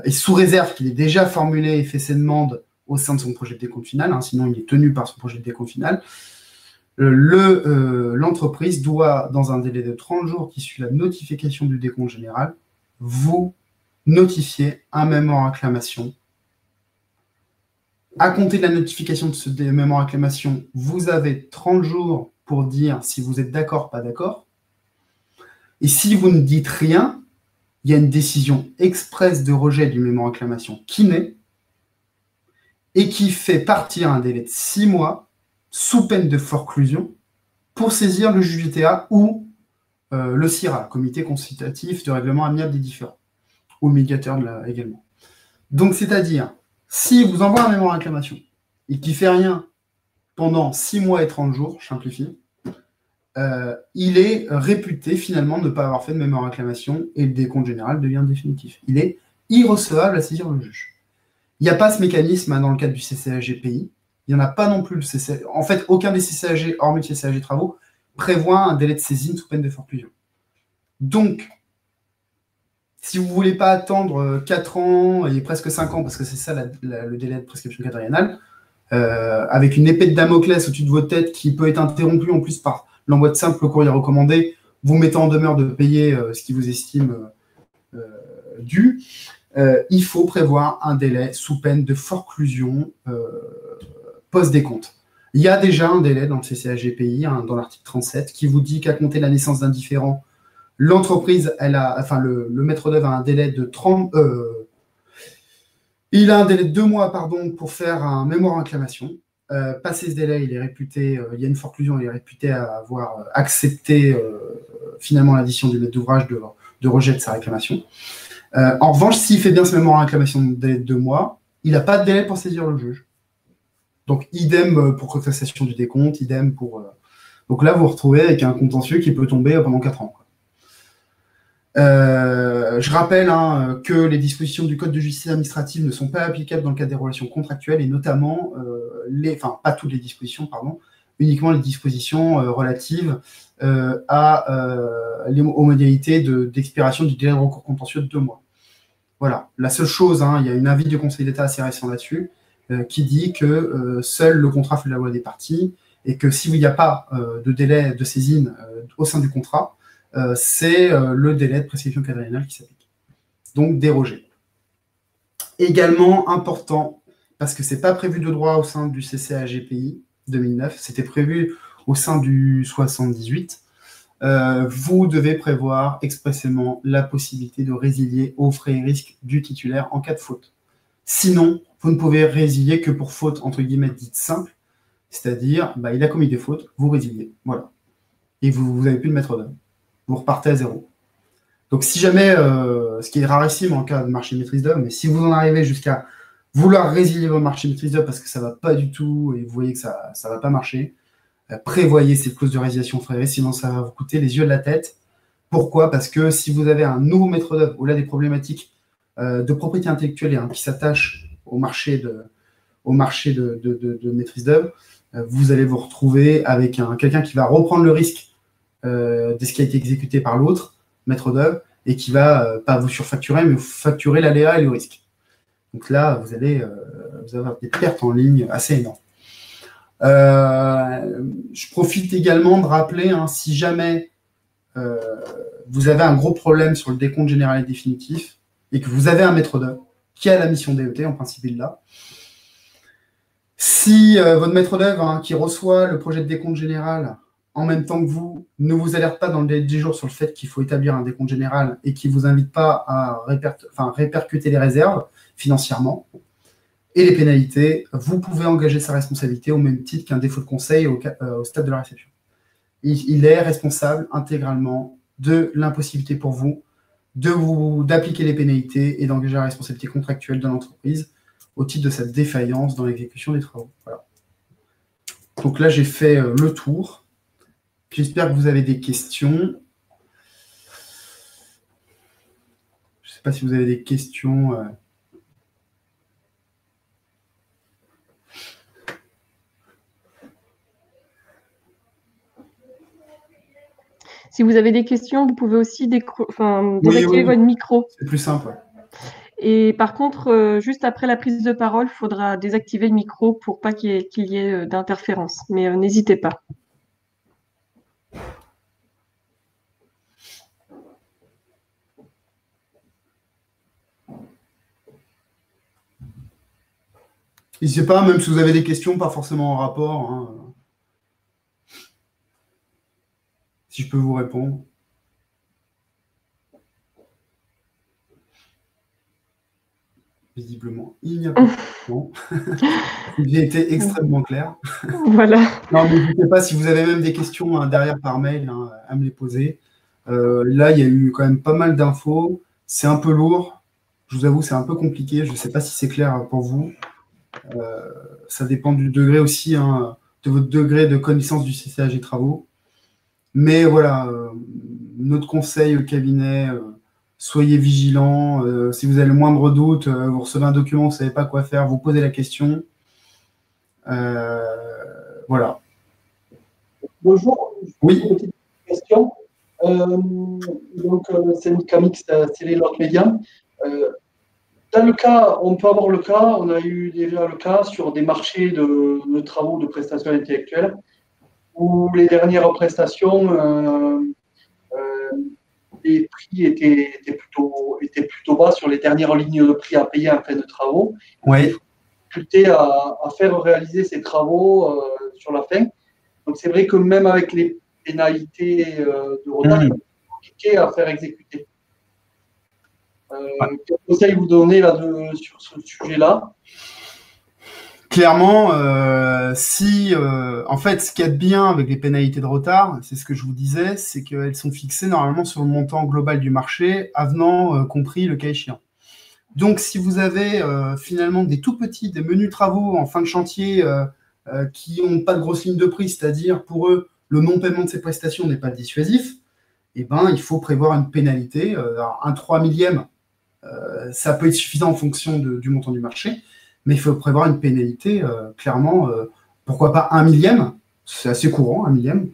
et sous réserve qu'il ait déjà formulé et fait ses demandes au sein de son projet de décompte final, sinon il est tenu par son projet de décompte final, l'entreprise doit, dans un délai de 30 jours qui suit la notification du décompte général, vous notifier un mémoire en réclamation. À compter de la notification de ce mémoire en réclamation, vous avez 30 jours pour dire si vous êtes d'accord, pas d'accord. Et si vous ne dites rien, il y a une décision expresse de rejet du mémoire en réclamation qui naît et qui fait partir un délai de 6 mois sous peine de forclusion pour saisir le JUTA ou le CIRA, Comité consultatif de règlement amiable des différends, ou le médiateur également. Donc, c'est-à-dire, si vous envoie un mémoire en réclamation et qui ne fait rien pendant 6 mois et 30 jours, je simplifie, il est réputé finalement de ne pas avoir fait de mémoire en réclamation et le décompte général devient définitif. Il est irrecevable à saisir le juge. Il n'y a pas ce mécanisme dans le cadre du CCAGPI. Il n'y en a pas non plus. En fait, aucun des CCAG, hormis le CCAG Travaux, prévoit un délai de saisine sous peine de forclusion. Donc, si vous ne voulez pas attendre 4 ans et presque 5 ans, parce que c'est ça le délai de prescription quadriennale, avec une épée de Damoclès au-dessus de votre tête qui peut être interrompue en plus par l'envoi de simple courrier recommandé, vous mettant en demeure de payer ce qui vous estime dû, il faut prévoir un délai sous peine de forclusion post-décompte. Il y a déjà un délai dans le CCAGPI, dans l'article 37, qui vous dit qu'à compter de la naissance d'un différend, l'entreprise, le maître d'œuvre a un délai de 30... il a un délai de 2 mois, pour faire un mémoire en réclamation. Passé ce délai, il est réputé, il y a une forclusion, il est réputé à avoir accepté finalement l'addition du maître d'ouvrage de rejet de sa réclamation. En revanche, s'il fait bien ce mémoire en réclamation de délai de 2 mois, il n'a pas de délai pour saisir le juge. Donc, idem pour contestation du décompte, idem pour... Donc là, vous vous retrouvez avec un contentieux qui peut tomber pendant 4 ans. Je rappelle que les dispositions du Code de justice administrative ne sont pas applicables dans le cadre des relations contractuelles et notamment, pas toutes les dispositions, uniquement les dispositions relatives aux modalités d'expiration du délai de recours contentieux de 2 mois. Voilà. La seule chose, il y a un avis du Conseil d'État assez récent là-dessus, qui dit que seul le contrat fait la loi des parties et que s'il n'y a pas de délai de saisine au sein du contrat, c'est le délai de prescription quadriennale qui s'applique. Donc, dérogé. Également important, parce que ce n'est pas prévu de droit au sein du CCAGPI 2009, c'était prévu au sein du 78, vous devez prévoir expressément la possibilité de résilier aux frais et risques du titulaire en cas de faute. Sinon, vous ne pouvez résilier que pour faute, entre guillemets, dite simple, c'est-à-dire, il a commis des fautes, vous résiliez, voilà. Et vous n'avez plus de maître d'œuvre. Vous repartez à zéro. Donc, si jamais, ce qui est rarissime en cas de marché maîtrise d'œuvre, mais si vous en arrivez jusqu'à vouloir résilier votre marché maîtrise d'œuvre parce que ça ne va pas du tout et vous voyez que ça ne va pas marcher, prévoyez cette clause de résiliation frais, sinon ça va vous coûter les yeux de la tête. Pourquoi? Parce que si vous avez un nouveau maître d'œuvre ou là des problématiques de propriété intellectuelle qui s'attachent au marché de maîtrise d'œuvre, vous allez vous retrouver avec quelqu'un qui va reprendre le risque de ce qui a été exécuté par l'autre maître d'œuvre et qui va pas vous surfacturer, mais vous facturer l'aléa et le risque. Donc là, vous allez avoir des pertes en ligne assez énormes. Je profite également de rappeler, si jamais vous avez un gros problème sur le décompte général et définitif et que vous avez un maître d'œuvre qui a la mission DET, en principe il l'a, si votre maître d'œuvre qui reçoit le projet de décompte général en même temps que vous ne vous alerte pas dans le délai de 10 jours sur le fait qu'il faut établir un décompte général et qui ne vous invite pas à répercuter les réserves financièrement et les pénalités, vous pouvez engager sa responsabilité au même titre qu'un défaut de conseil au stade de la réception. Il est responsable intégralement de l'impossibilité pour vous d'appliquer les pénalités et d'engager la responsabilité contractuelle de l'entreprise au titre de cette défaillance dans l'exécution des travaux. Voilà. Donc là, j'ai fait le tour. J'espère que vous avez des questions. Je ne sais pas si vous avez des questions. Si vous avez des questions, vous pouvez aussi désactiver votre micro. C'est plus simple. Ouais. Et par contre, juste après la prise de parole, il faudra désactiver le micro pour pas qu'il y ait d'interférence. Mais n'hésitez pas. N'hésitez pas, même si vous avez des questions, pas forcément en rapport. Si je peux vous répondre. Visiblement, il n'y a pas de questions. J'ai été extrêmement clair. Voilà. Non, n'hésitez pas, si vous avez même des questions derrière par mail, à me les poser. Là, il y a eu quand même pas mal d'infos. C'est un peu lourd. Je vous avoue, c'est un peu compliqué. Je ne sais pas si c'est clair pour vous. Ça dépend du degré aussi, de votre degré de connaissance du CCAG et travaux. Mais voilà, notre conseil au cabinet, soyez vigilants. Si vous avez le moindre doute, vous recevez un document, vous ne savez pas quoi faire, vous posez la question. Voilà. Bonjour. Oui. Une petite question. C'est Camix, c'est les Lot Média. Dans le cas, on peut avoir le cas, on a eu déjà le cas sur des marchés de travaux de prestations intellectuelles où les dernières prestations, les prix étaient plutôt bas sur les dernières lignes de prix à payer en fin de travaux. Oui. Difficulté à faire réaliser ces travaux sur la fin. Donc c'est vrai que même avec les pénalités de retard, c'est compliqué à faire exécuter. Quel conseil vous donnez sur ce sujet-là? Clairement, en fait, ce qu'il y a de bien avec les pénalités de retard, c'est ce que je vous disais, c'est qu'elles sont fixées normalement sur le montant global du marché, avenant compris le cas échéant. Donc, si vous avez finalement des menus travaux en fin de chantier qui n'ont pas de grosse ligne de prix, c'est-à-dire pour eux, le non-paiement de ces prestations n'est pas dissuasif, eh ben, il faut prévoir une pénalité. Un 3 millième, ça peut être suffisant en fonction du montant du marché, mais il faut prévoir une pénalité, clairement, pourquoi pas 1 millième, c'est assez courant, 1 millième.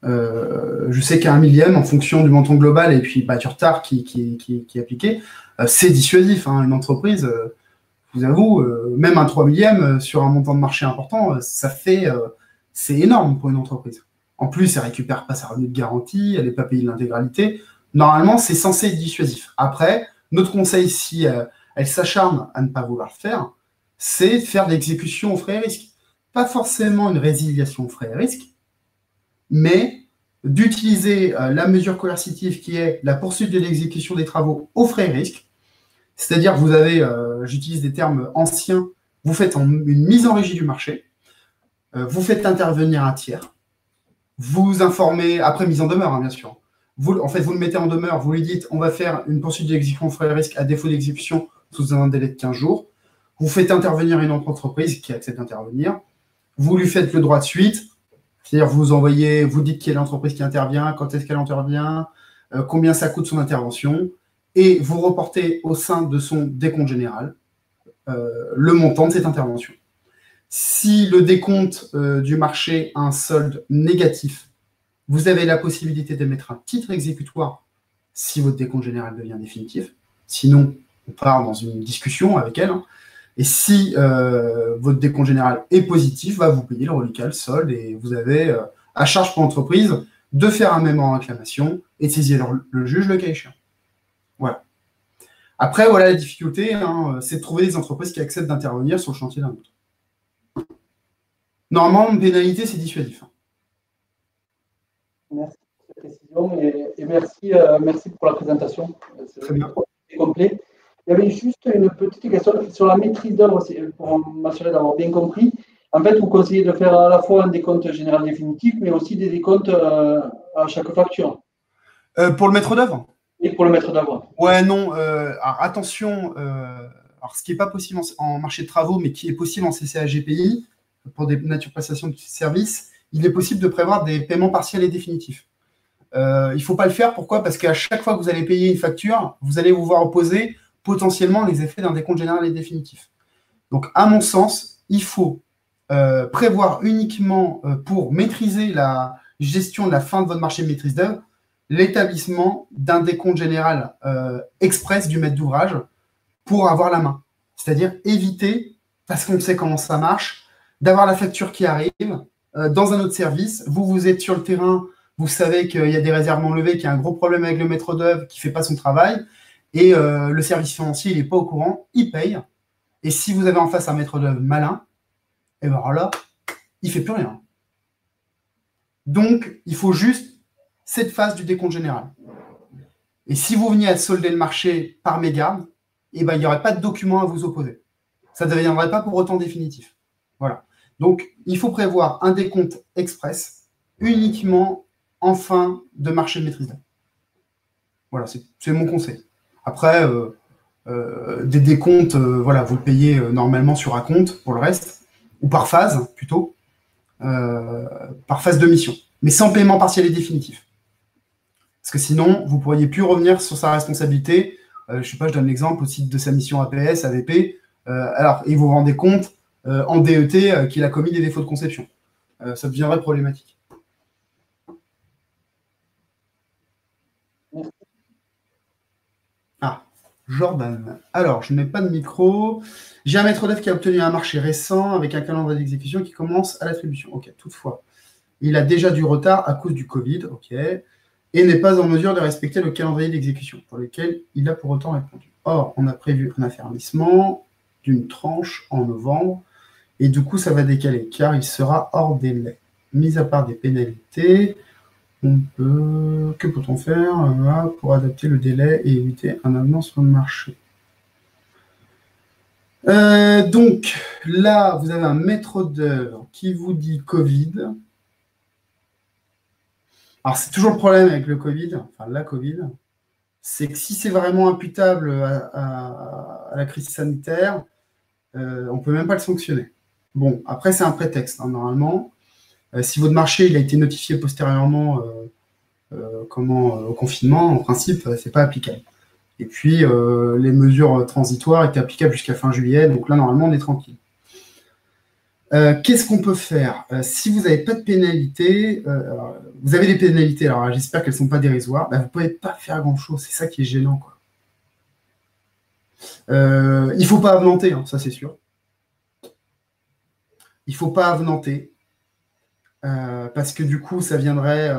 Je sais qu'un millième, en fonction du montant global et puis du retard qui est appliqué, c'est dissuasif. Une entreprise, je vous avoue, même un 3 millième sur un montant de marché important, c'est énorme pour une entreprise. En plus, elle ne récupère pas sa revenue de garantie, elle n'est pas payée de l'intégralité. Normalement, c'est censé être dissuasif. Après, notre conseil, si elle s'acharne à ne pas vouloir le faire, c'est de faire de l'exécution aux frais et risques. Pas forcément une résiliation aux frais et risques, mais d'utiliser la mesure coercitive qui est la poursuite de l'exécution des travaux aux frais et risques. C'est-à-dire que vous avez, j'utilise des termes anciens, vous faites une mise en régie du marché, vous faites intervenir un tiers, vous informez, après mise en demeure, hein, bien sûr. En fait, vous le mettez en demeure, vous lui dites on va faire une poursuite d'exécution aux frais et risques à défaut d'exécution sous un délai de 15 jours. Vous faites intervenir une autre entreprise qui accepte d'intervenir. Vous lui faites le droit de suite, c'est-à-dire vous dites qui est l'entreprise qui intervient, quand est-ce qu'elle intervient, combien ça coûte son intervention, et vous reportez au sein de son décompte général le montant de cette intervention. Si le décompte du marché a un solde négatif, vous avez la possibilité d'émettre un titre exécutoire si votre décompte général devient définitif. Sinon, on part dans une discussion avec elle. Hein. Et si votre décompte général est positif, vous payez le reliquat, le solde, et vous avez à charge pour l'entreprise de faire un mémoire en réclamation et de saisir le juge le cas échéant. Voilà. Après, voilà la difficulté, hein, c'est de trouver des entreprises qui acceptent d'intervenir sur le chantier d'un autre. Normalement, une pénalité, c'est dissuasif. Merci pour cette précision et merci pour la présentation. Très bien. C'est complet. Il y avait juste une petite question sur la maîtrise d'œuvre, pour m'assurer d'avoir bien compris. En fait, vous conseillez de faire à la fois un décompte général définitif, mais aussi des décomptes à chaque facture. Pour le maître d'œuvre? Et pour le maître d'œuvre. Ouais, non. Alors, attention, ce qui n'est pas possible en marché de travaux, mais qui est possible en CCA-GPI, pour des natures prestations de services, il est possible de prévoir des paiements partiels et définitifs. Il ne faut pas le faire. Pourquoi? Parce qu'à chaque fois que vous allez payer une facture, vous allez vous voir opposer potentiellement les effets d'un décompte général et définitif. Donc, à mon sens, il faut prévoir uniquement pour maîtriser la gestion de la fin de votre marché de maîtrise d'œuvre, l'établissement d'un décompte général express du maître d'ouvrage pour avoir la main. C'est-à-dire éviter, parce qu'on sait comment ça marche, d'avoir la facture qui arrive dans un autre service. Vous êtes sur le terrain, vous savez qu'il y a des réserves non levées, qu'il y a un gros problème avec le maître d'œuvre qui ne fait pas son travail, et le service financier, il n'est pas au courant, il paye. Et si vous avez en face un maître d'œuvre malin, et bien là, il ne fait plus rien. Donc, il faut juste cette phase du décompte général. Et si vous veniez à solder le marché par mégarde, eh ben, il n'y aurait pas de document à vous opposer. Ça ne deviendrait pas pour autant définitif. Voilà. Donc, il faut prévoir un décompte express uniquement en fin de marché de maîtrise d'œuvre. Voilà, c'est mon conseil. Après, des décomptes, voilà, vous le payez normalement sur acompte pour le reste, ou par phase plutôt, par phase de mission, mais sans paiement partiel et définitif. Parce que sinon, vous ne pourriez plus revenir sur sa responsabilité. Je ne sais pas, je donne l'exemple au titre de sa mission APS, AVP. Et vous vous rendez compte en DET qu'il a commis des défauts de conception. Ça deviendrait problématique. Ah, Jordan. Alors, je n'ai pas de micro. J'ai un maître d'œuvre qui a obtenu un marché récent avec un calendrier d'exécution qui commence à l'attribution. Ok, toutefois, il a déjà du retard à cause du Covid. Ok. Et n'est pas en mesure de respecter le calendrier d'exécution pour lequel il a pour autant répondu. Or, on a prévu un affermissement d'une tranche en novembre, et du coup, ça va décaler, car il sera hors délai. Mis à part des pénalités, que peut-on faire pour adapter le délai et éviter un avenant sur le marché? Donc, là, vous avez un maître d'œuvre qui vous dit Covid. Alors, c'est toujours le problème avec le Covid, enfin la Covid, c'est que si c'est vraiment imputable à la crise sanitaire, on ne peut même pas le sanctionner. Bon, après, c'est un prétexte, hein, normalement. Si votre marché il a été notifié postérieurement au confinement, en principe, ce n'est pas applicable. Et puis, les mesures transitoires étaient applicables jusqu'à fin juillet, donc là, normalement, on est tranquille. Qu'est-ce qu'on peut faire? Si vous n'avez pas de pénalité, vous avez des pénalités, alors j'espère qu'elles ne sont pas dérisoires, vous ne pouvez pas faire grand-chose, c'est ça qui est gênant, quoi. Il ne faut pas avenanter, hein, ça c'est sûr. Il ne faut pas avenanter, parce que du coup, ça viendrait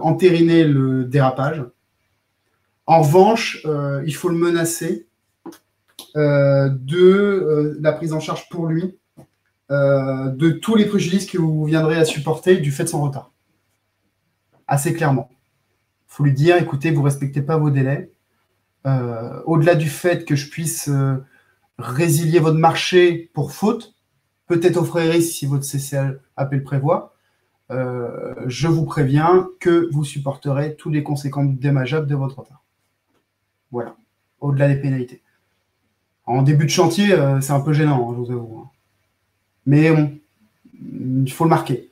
entériner le dérapage. En revanche, il faut le menacer de la prise en charge pour lui de tous les préjudices que vous viendrez à supporter du fait de son retard. Assez clairement. Il faut lui dire, écoutez, vous ne respectez pas vos délais. Au-delà du fait que je puisse résilier votre marché pour faute, peut-être offrir risque si votre CCAP le prévoit, je vous préviens que vous supporterez tous les conséquences dommageables de votre retard. Voilà, au-delà des pénalités. En début de chantier, c'est un peu gênant, hein, je vous avoue. Hein. Mais bon, il faut le marquer.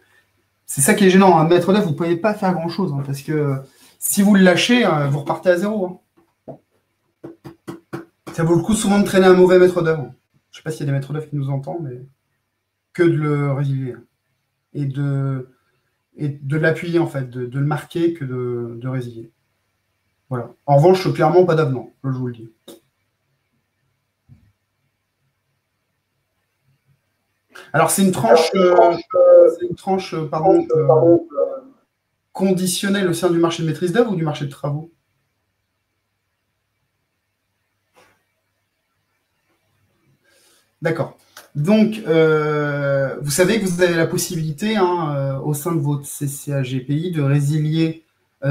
C'est ça qui est gênant. Un maître d'œuvre, vous ne pouvez pas faire grand-chose, hein, parce que si vous le lâchez, vous repartez à zéro. Hein. Ça vaut le coup souvent de traîner un mauvais maître d'œuvre. Je ne sais pas s'il y a des maîtres d'œuvre qui nous entendent, mais que de le résilier. Et de l'appuyer, en fait, de le marquer que de résilier. Voilà. En revanche, clairement, pas d'avenant, je vous le dis. Alors, c'est une tranche, conditionnelle au sein du marché de maîtrise d'œuvre ou du marché de travaux? D'accord. Donc, vous savez que vous avez la possibilité, hein, au sein de votre CCAGPI, de résilier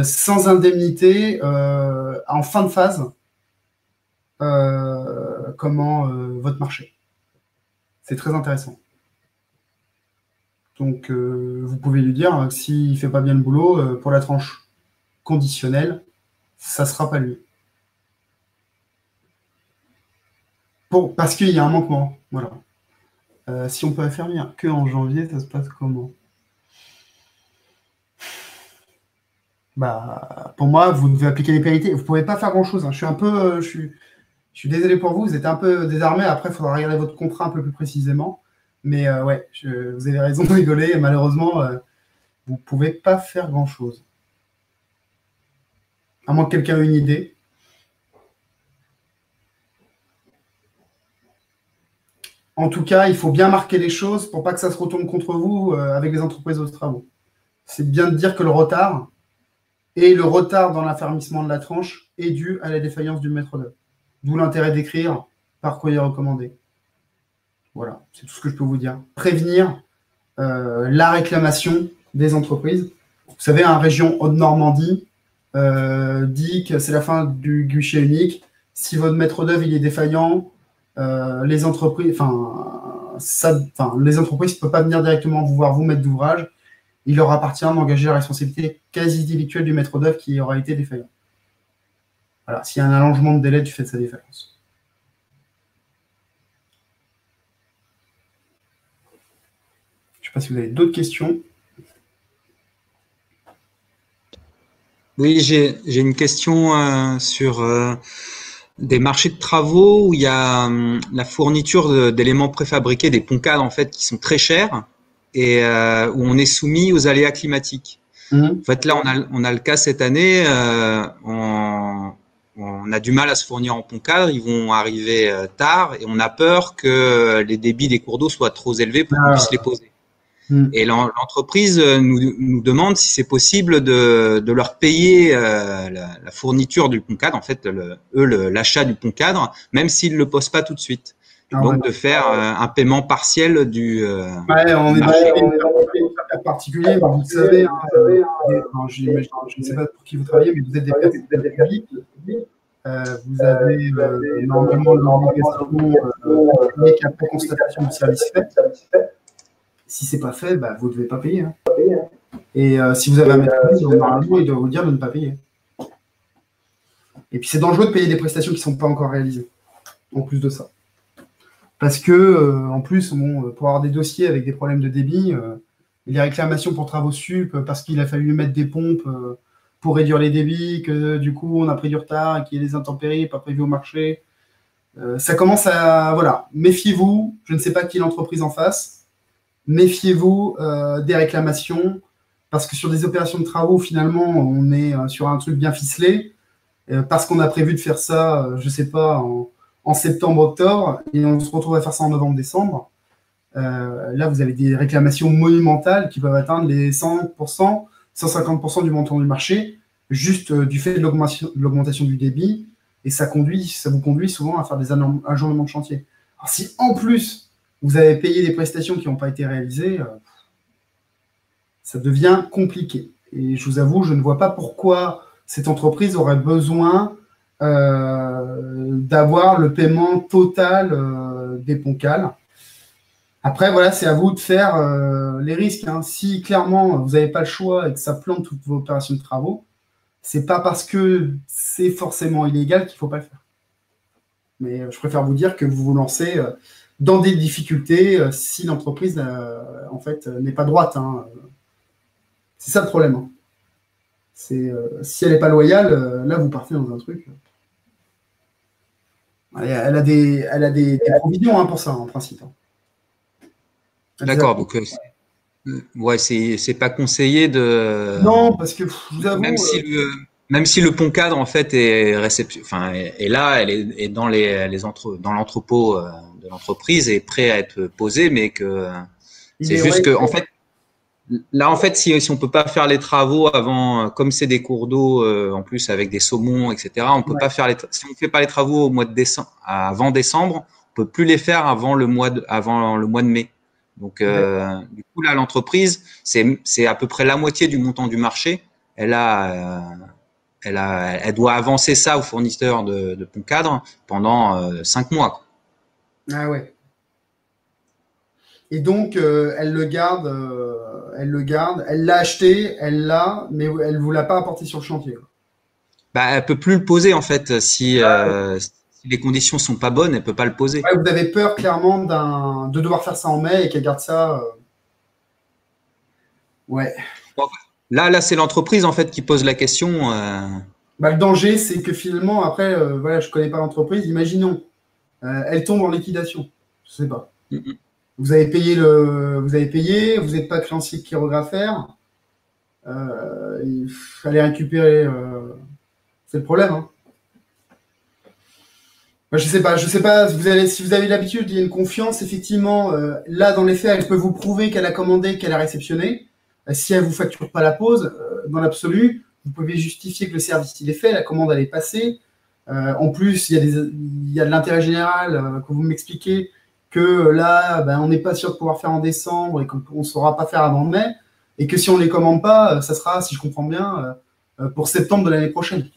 sans indemnité en fin de phase votre marché. C'est très intéressant. Donc, vous pouvez lui dire que s'il ne fait pas bien le boulot, pour la tranche conditionnelle, ça ne sera pas lui. Parce qu'il y a un manquement. Voilà. Si on peut faire venir qu'en janvier, ça se passe comment? Bah, pour moi, vous devez appliquer les pénalités. Vous ne pouvez pas faire grand-chose. Hein. Je suis désolé pour vous. Vous êtes un peu désarmé. Après, il faudra regarder votre contrat un peu plus précisément. Mais ouais, vous avez raison de rigoler. Et malheureusement, vous ne pouvez pas faire grand-chose. À moins que quelqu'un ait une idée. En tout cas, il faut bien marquer les choses pour pas que ça se retourne contre vous avec les entreprises de travaux. C'est bien de dire que le retard dans l'affermissement de la tranche est dû à la défaillance du maître d'œuvre. D'où l'intérêt d'écrire par courrier recommandé. Voilà, c'est tout ce que je peux vous dire. Prévenir la réclamation des entreprises. Vous savez, en région Haute-Normandie dit que c'est la fin du guichet unique. Si votre maître d'œuvre il est défaillant, les entreprises ne peuvent pas venir directement vous voir vous mettre d'ouvrage. Il leur appartient d'engager la responsabilité quasi délictuelle du maître d'œuvre qui aura été défaillant. Voilà, s'il y a un allongement de délai du fait de sa défaillance. Je ne sais pas si vous avez d'autres questions. Oui, j'ai une question sur des marchés de travaux où il y a la fourniture d'éléments préfabriqués, des ponts-cadres en fait qui sont très chers et où on est soumis aux aléas climatiques. En fait, là, on a le cas cette année, on a du mal à se fournir en ponts-cadres, ils vont arriver tard et on a peur que les débits des cours d'eau soient trop élevés pour qu'on puisse les poser. Et l'entreprise nous demande si c'est possible de leur payer la fourniture du pont-cadre, en fait, l'achat du pont-cadre, même s'ils ne le posent pas tout de suite. Donc, de faire un paiement partiel du on est dans un cas particulier, vous le savez. Je ne sais pas pour qui vous travaillez, mais vous êtes des personnes publiques. Vous avez normalement l'obligation qu'après constatation du service fait. Si ce n'est pas fait, vous ne devez pas payer. Hein. Et si vous avez un maître d'œuvre, normalement, il doit vous dire de ne pas payer. Et puis, c'est dangereux de payer des prestations qui ne sont pas encore réalisées, en plus de ça. Parce que, en plus, pour avoir des dossiers avec des problèmes de débit, les réclamations pour travaux sup, parce qu'il a fallu mettre des pompes pour réduire les débits, que du coup, on a pris du retard, et qu'il y a des intempéries pas prévues au marché. Ça commence à... Voilà, méfiez-vous. Je ne sais pas qui est l'entreprise en face. Méfiez-vous des réclamations, parce que sur des opérations de travaux, finalement, on est sur un truc bien ficelé, parce qu'on a prévu de faire ça, je ne sais pas, en septembre, octobre, et on se retrouve à faire ça en novembre, décembre. Là, vous avez des réclamations monumentales qui peuvent atteindre les 100%, 150% du montant du marché, juste du fait de l'augmentation du débit, et ça vous conduit souvent à faire des ajournements de chantier. Alors, si en plus, vous avez payé des prestations qui n'ont pas été réalisées, ça devient compliqué. Et je vous avoue, je ne vois pas pourquoi cette entreprise aurait besoin d'avoir le paiement total des PONCAL. Après, voilà, c'est à vous de faire les risques. Hein. Si clairement, vous n'avez pas le choix et que ça plante toutes vos opérations de travaux, c'est pas parce que c'est forcément illégal qu'il ne faut pas le faire. Mais je préfère vous dire que vous vous lancez dans des difficultés si l'entreprise, en fait, n'est pas droite. Hein. C'est ça le problème. Hein. Si elle n'est pas loyale, là, vous partez dans un truc. Elle a des provisions pour ça, en principe. Hein. D'accord, donc ouais, c'est pas conseillé de. Non, parce que je vous avoue. Même si le pont cadre en fait est là, elle est dans dans l'entrepôt de l'entreprise et prêt à être posé, mais que c'est juste que en fait là en fait si on peut pas faire les travaux avant, comme c'est des cours d'eau en plus avec des saumons etc. On peut pas faire si on fait pas les travaux au mois de décembre, avant décembre, on peut plus les faire avant le mois de mai. Donc du coup là l'entreprise c'est à peu près la moitié du montant du marché. Elle doit avancer ça aux fournisseurs de pont cadre pendant 5 mois. Quoi. Ah ouais. Et donc elle le garde, elle l'a acheté, mais elle vous l'a pas apporté sur le chantier. Quoi. Bah elle peut plus le poser en fait si les conditions sont pas bonnes, elle peut pas le poser. Ouais, vous avez peur clairement de devoir faire ça en mai et qu'elle garde ça. Ouais. Bon, là c'est l'entreprise en fait qui pose la question. Le danger, c'est que finalement, après, voilà, je connais pas l'entreprise. Imaginons, elle tombe en liquidation. Je sais pas. Vous avez payé, vous n'êtes pas créancier chirographaire. Il fallait récupérer. C'est le problème. Hein. Je sais pas si vous avez l'habitude, il y a une confiance, effectivement, là, dans les faits, elle peut vous prouver qu'elle a commandé, qu'elle a réceptionné. Si elle vous facture pas la pause, dans l'absolu, vous pouvez justifier que le service il est fait, la commande elle est passée. En plus, il y a de l'intérêt général que vous m'expliquez que là, on n'est pas sûr de pouvoir faire en décembre et qu'on ne saura pas faire avant mai, et que si on ne les commande pas, ça sera, si je comprends bien, pour septembre de l'année prochaine.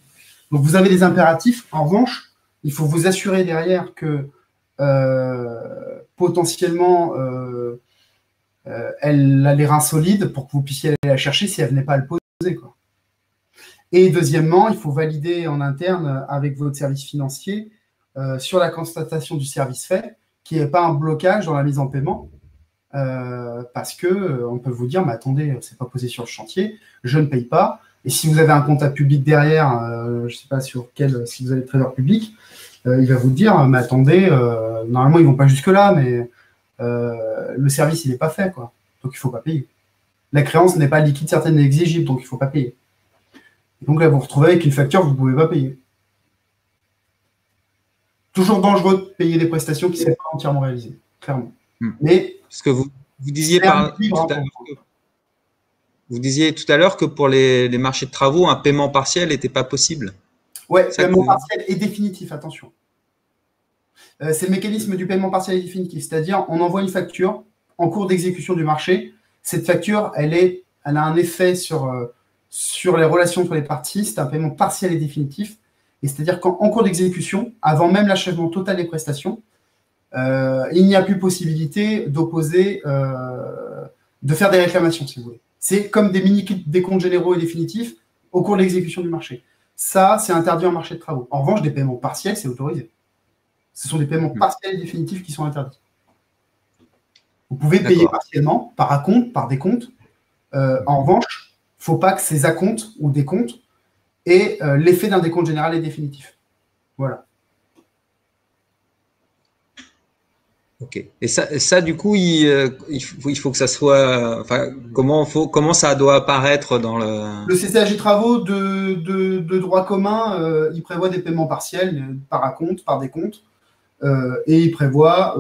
Donc vous avez des impératifs. En revanche, il faut vous assurer derrière que potentiellement elle a les reins solides pour que vous puissiez aller la chercher si elle venait pas à le poser. Quoi. Et deuxièmement, il faut valider en interne avec votre service financier sur la constatation du service fait qu'il n'y ait pas un blocage dans la mise en paiement parce que on peut vous dire mais attendez, c'est pas posé sur le chantier, je ne paye pas. Et si vous avez un comptable public derrière, je ne sais pas sur quel, si vous avez le trésor public, il va vous dire mais attendez, normalement ils vont pas jusque là, mais le service il n'est pas fait quoi, donc il faut pas payer. La créance n'est pas liquide, certaine et exigible, donc il faut pas payer. Et donc là vous vous retrouvez avec une facture que vous ne pouvez pas payer. Toujours dangereux de payer des prestations qui ne sont pas entièrement réalisées, clairement. Mais parce que vous disiez vous disiez tout à l'heure que pour les marchés de travaux, un paiement partiel n'était pas possible. Oui, paiement partiel et définitif, attention. C'est le mécanisme du paiement partiel et définitif, c'est-à-dire on envoie une facture en cours d'exécution du marché. Cette facture, elle a un effet sur les relations entre les parties. C'est un paiement partiel et définitif. Et c'est-à-dire qu'en cours d'exécution, avant même l'achèvement total des prestations, il n'y a plus possibilité d'opposer, de faire des réclamations, si vous voulez. C'est comme des mini-décomptes généraux et définitifs au cours de l'exécution du marché. Ça, c'est interdit en marché de travaux. En revanche, des paiements partiels, c'est autorisé. Ce sont des paiements partiels et définitifs qui sont interdits. Vous pouvez payer partiellement, par acompte, par décompte. En revanche, il ne faut pas que ces acomptes ou décomptes aient l'effet d'un décompte général et définitif. Voilà. Ok. Et ça du coup, il faut que ça soit. Enfin, comment ça doit apparaître dans le. Le CCAG travaux de droit commun, il prévoit des paiements partiels par acompte, par décompte, et il prévoit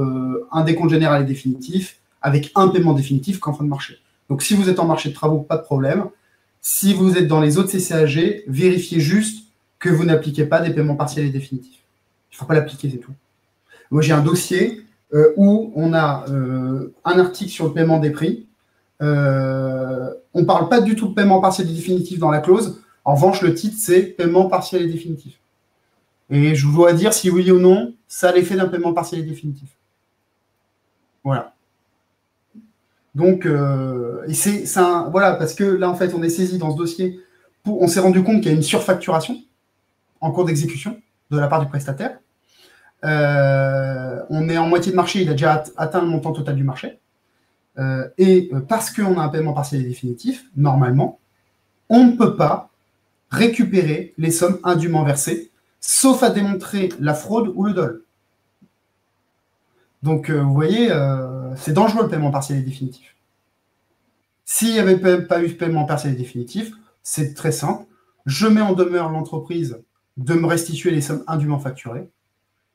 un décompte général et définitif avec un paiement définitif qu'en fin de marché. Donc, si vous êtes en marché de travaux, pas de problème. Si vous êtes dans les autres CCAG, vérifiez juste que vous n'appliquez pas des paiements partiels et définitifs. Il ne faut pas l'appliquer, c'est tout. Moi, j'ai un dossier où on a un article sur le paiement des prix. On ne parle pas du tout de paiement partiel et définitif dans la clause. En revanche, le titre, c'est paiement partiel et définitif. Et je dois dire si oui ou non, ça a l'effet d'un paiement partiel et définitif. Voilà. Donc, voilà, parce que là, en fait, on est saisi dans ce dossier. On s'est rendu compte qu'il y a une surfacturation en cours d'exécution de la part du prestataire. On est en moitié de marché, il a déjà atteint le montant total du marché. Et parce qu'on a un paiement partiel et définitif, normalement, on ne peut pas récupérer les sommes indûment versées, sauf à démontrer la fraude ou le dol. Donc, vous voyez, c'est dangereux le paiement partiel et définitif. S'il n'y avait pas eu de paiement partiel et définitif, c'est très simple. Je mets en demeure l'entreprise de me restituer les sommes indûment facturées.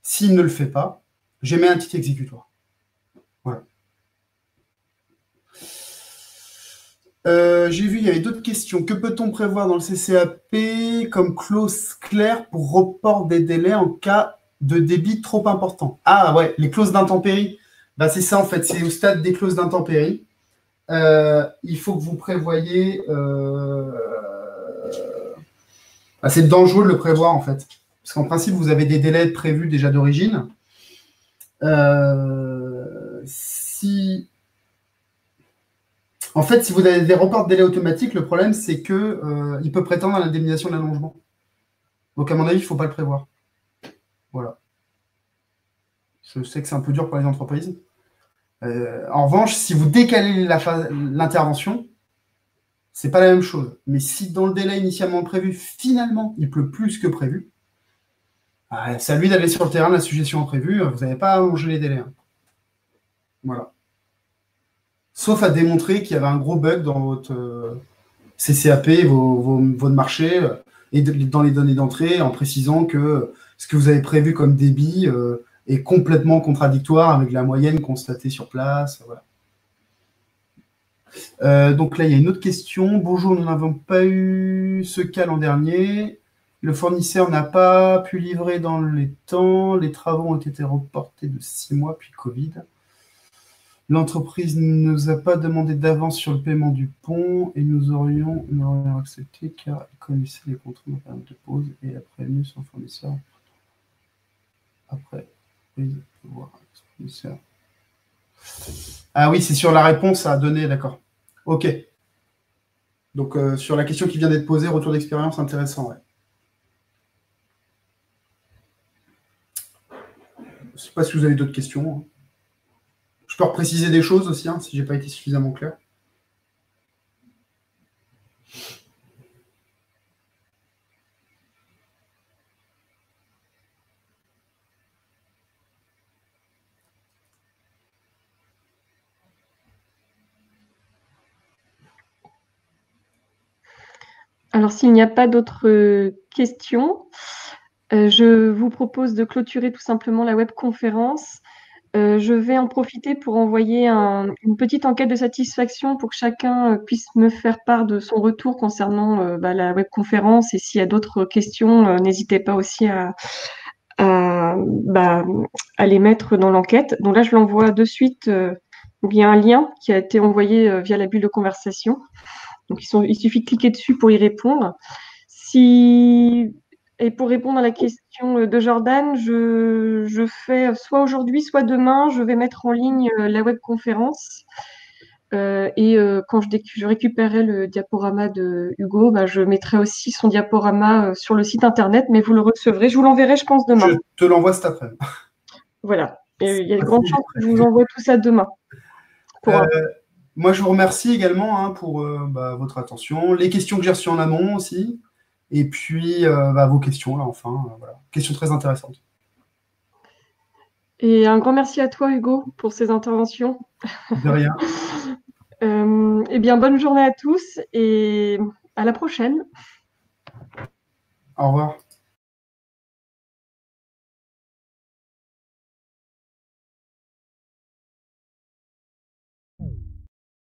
S'il ne le fait pas, j'émets un titre exécutoire. Voilà. J'ai vu, il y avait d'autres questions. Que peut-on prévoir dans le CCAP comme clause claire pour report des délais en cas de débit trop important? Ah ouais, les clauses d'intempéries. Bah, c'est ça en fait, c'est au stade des clauses d'intempéries. Il faut que vous prévoyez... c'est dangereux de le prévoir en fait. Parce qu'en principe, vous avez des délais prévus déjà d'origine. En fait, si vous avez des reports de délai automatiques, le problème, c'est qu'il peut prétendre à l'indemnisation de l'allongement. Donc, à mon avis, il ne faut pas le prévoir. Voilà. Je sais que c'est un peu dur pour les entreprises. En revanche, si vous décalez l'intervention, ce n'est pas la même chose. Mais si dans le délai initialement prévu, finalement, il pleut plus que prévu, c'est à lui d'aller sur le terrain de la suggestion prévue. Vous n'avez pas à allonger les délais. Voilà. Sauf à démontrer qu'il y avait un gros bug dans votre CCAP, votre marché, et dans les données d'entrée, en précisant que ce que vous avez prévu comme débit est complètement contradictoire avec la moyenne constatée sur place. Voilà. Donc là, il y a une autre question. Bonjour, nous n'avons pas eu ce cas l'an dernier. Le fournisseur n'a pas pu livrer dans les temps. Les travaux ont été reportés de 6 mois, puis Covid. L'entreprise ne nous a pas demandé d'avance sur le paiement du pont et nous aurions accepté car il connaissait les contraintes de pause et a prévenu son fournisseur. Après, fournisseur. Ah oui, c'est sur la réponse à donner, d'accord. Ok. Donc, sur la question qui vient d'être posée, retour d'expérience, intéressant, ouais. Je ne sais pas si vous avez d'autres questions. Je peux repréciser des choses aussi, si je n'ai pas été suffisamment clair. Alors, s'il n'y a pas d'autres questions, je vous propose de clôturer tout simplement la webconférence. Je vais en profiter pour envoyer une petite enquête de satisfaction pour que chacun puisse me faire part de son retour concernant la webconférence. Et s'il y a d'autres questions, n'hésitez pas aussi à les mettre dans l'enquête. Donc là, je l'envoie de suite. Il y a un lien qui a été envoyé via la bulle de conversation. Donc, il suffit de cliquer dessus pour y répondre. Et pour répondre à la question de Jordan, je fais soit aujourd'hui, soit demain, je vais mettre en ligne la webconférence. Quand je récupérerai le diaporama de Hugo, je mettrai aussi son diaporama sur le site internet, mais vous le recevrez. Je vous l'enverrai, je pense, demain. Je te l'envoie cet après-midi. Voilà. Et il y a de grandes chances que je vous envoie tout ça demain. Moi, je vous remercie également pour votre attention, les questions que j'ai reçues en amont aussi, et puis vos questions, là, enfin. Voilà. Questions très intéressantes. Et un grand merci à toi, Hugo, pour ces interventions. De rien. Eh bien, bonne journée à tous et à la prochaine. Au revoir.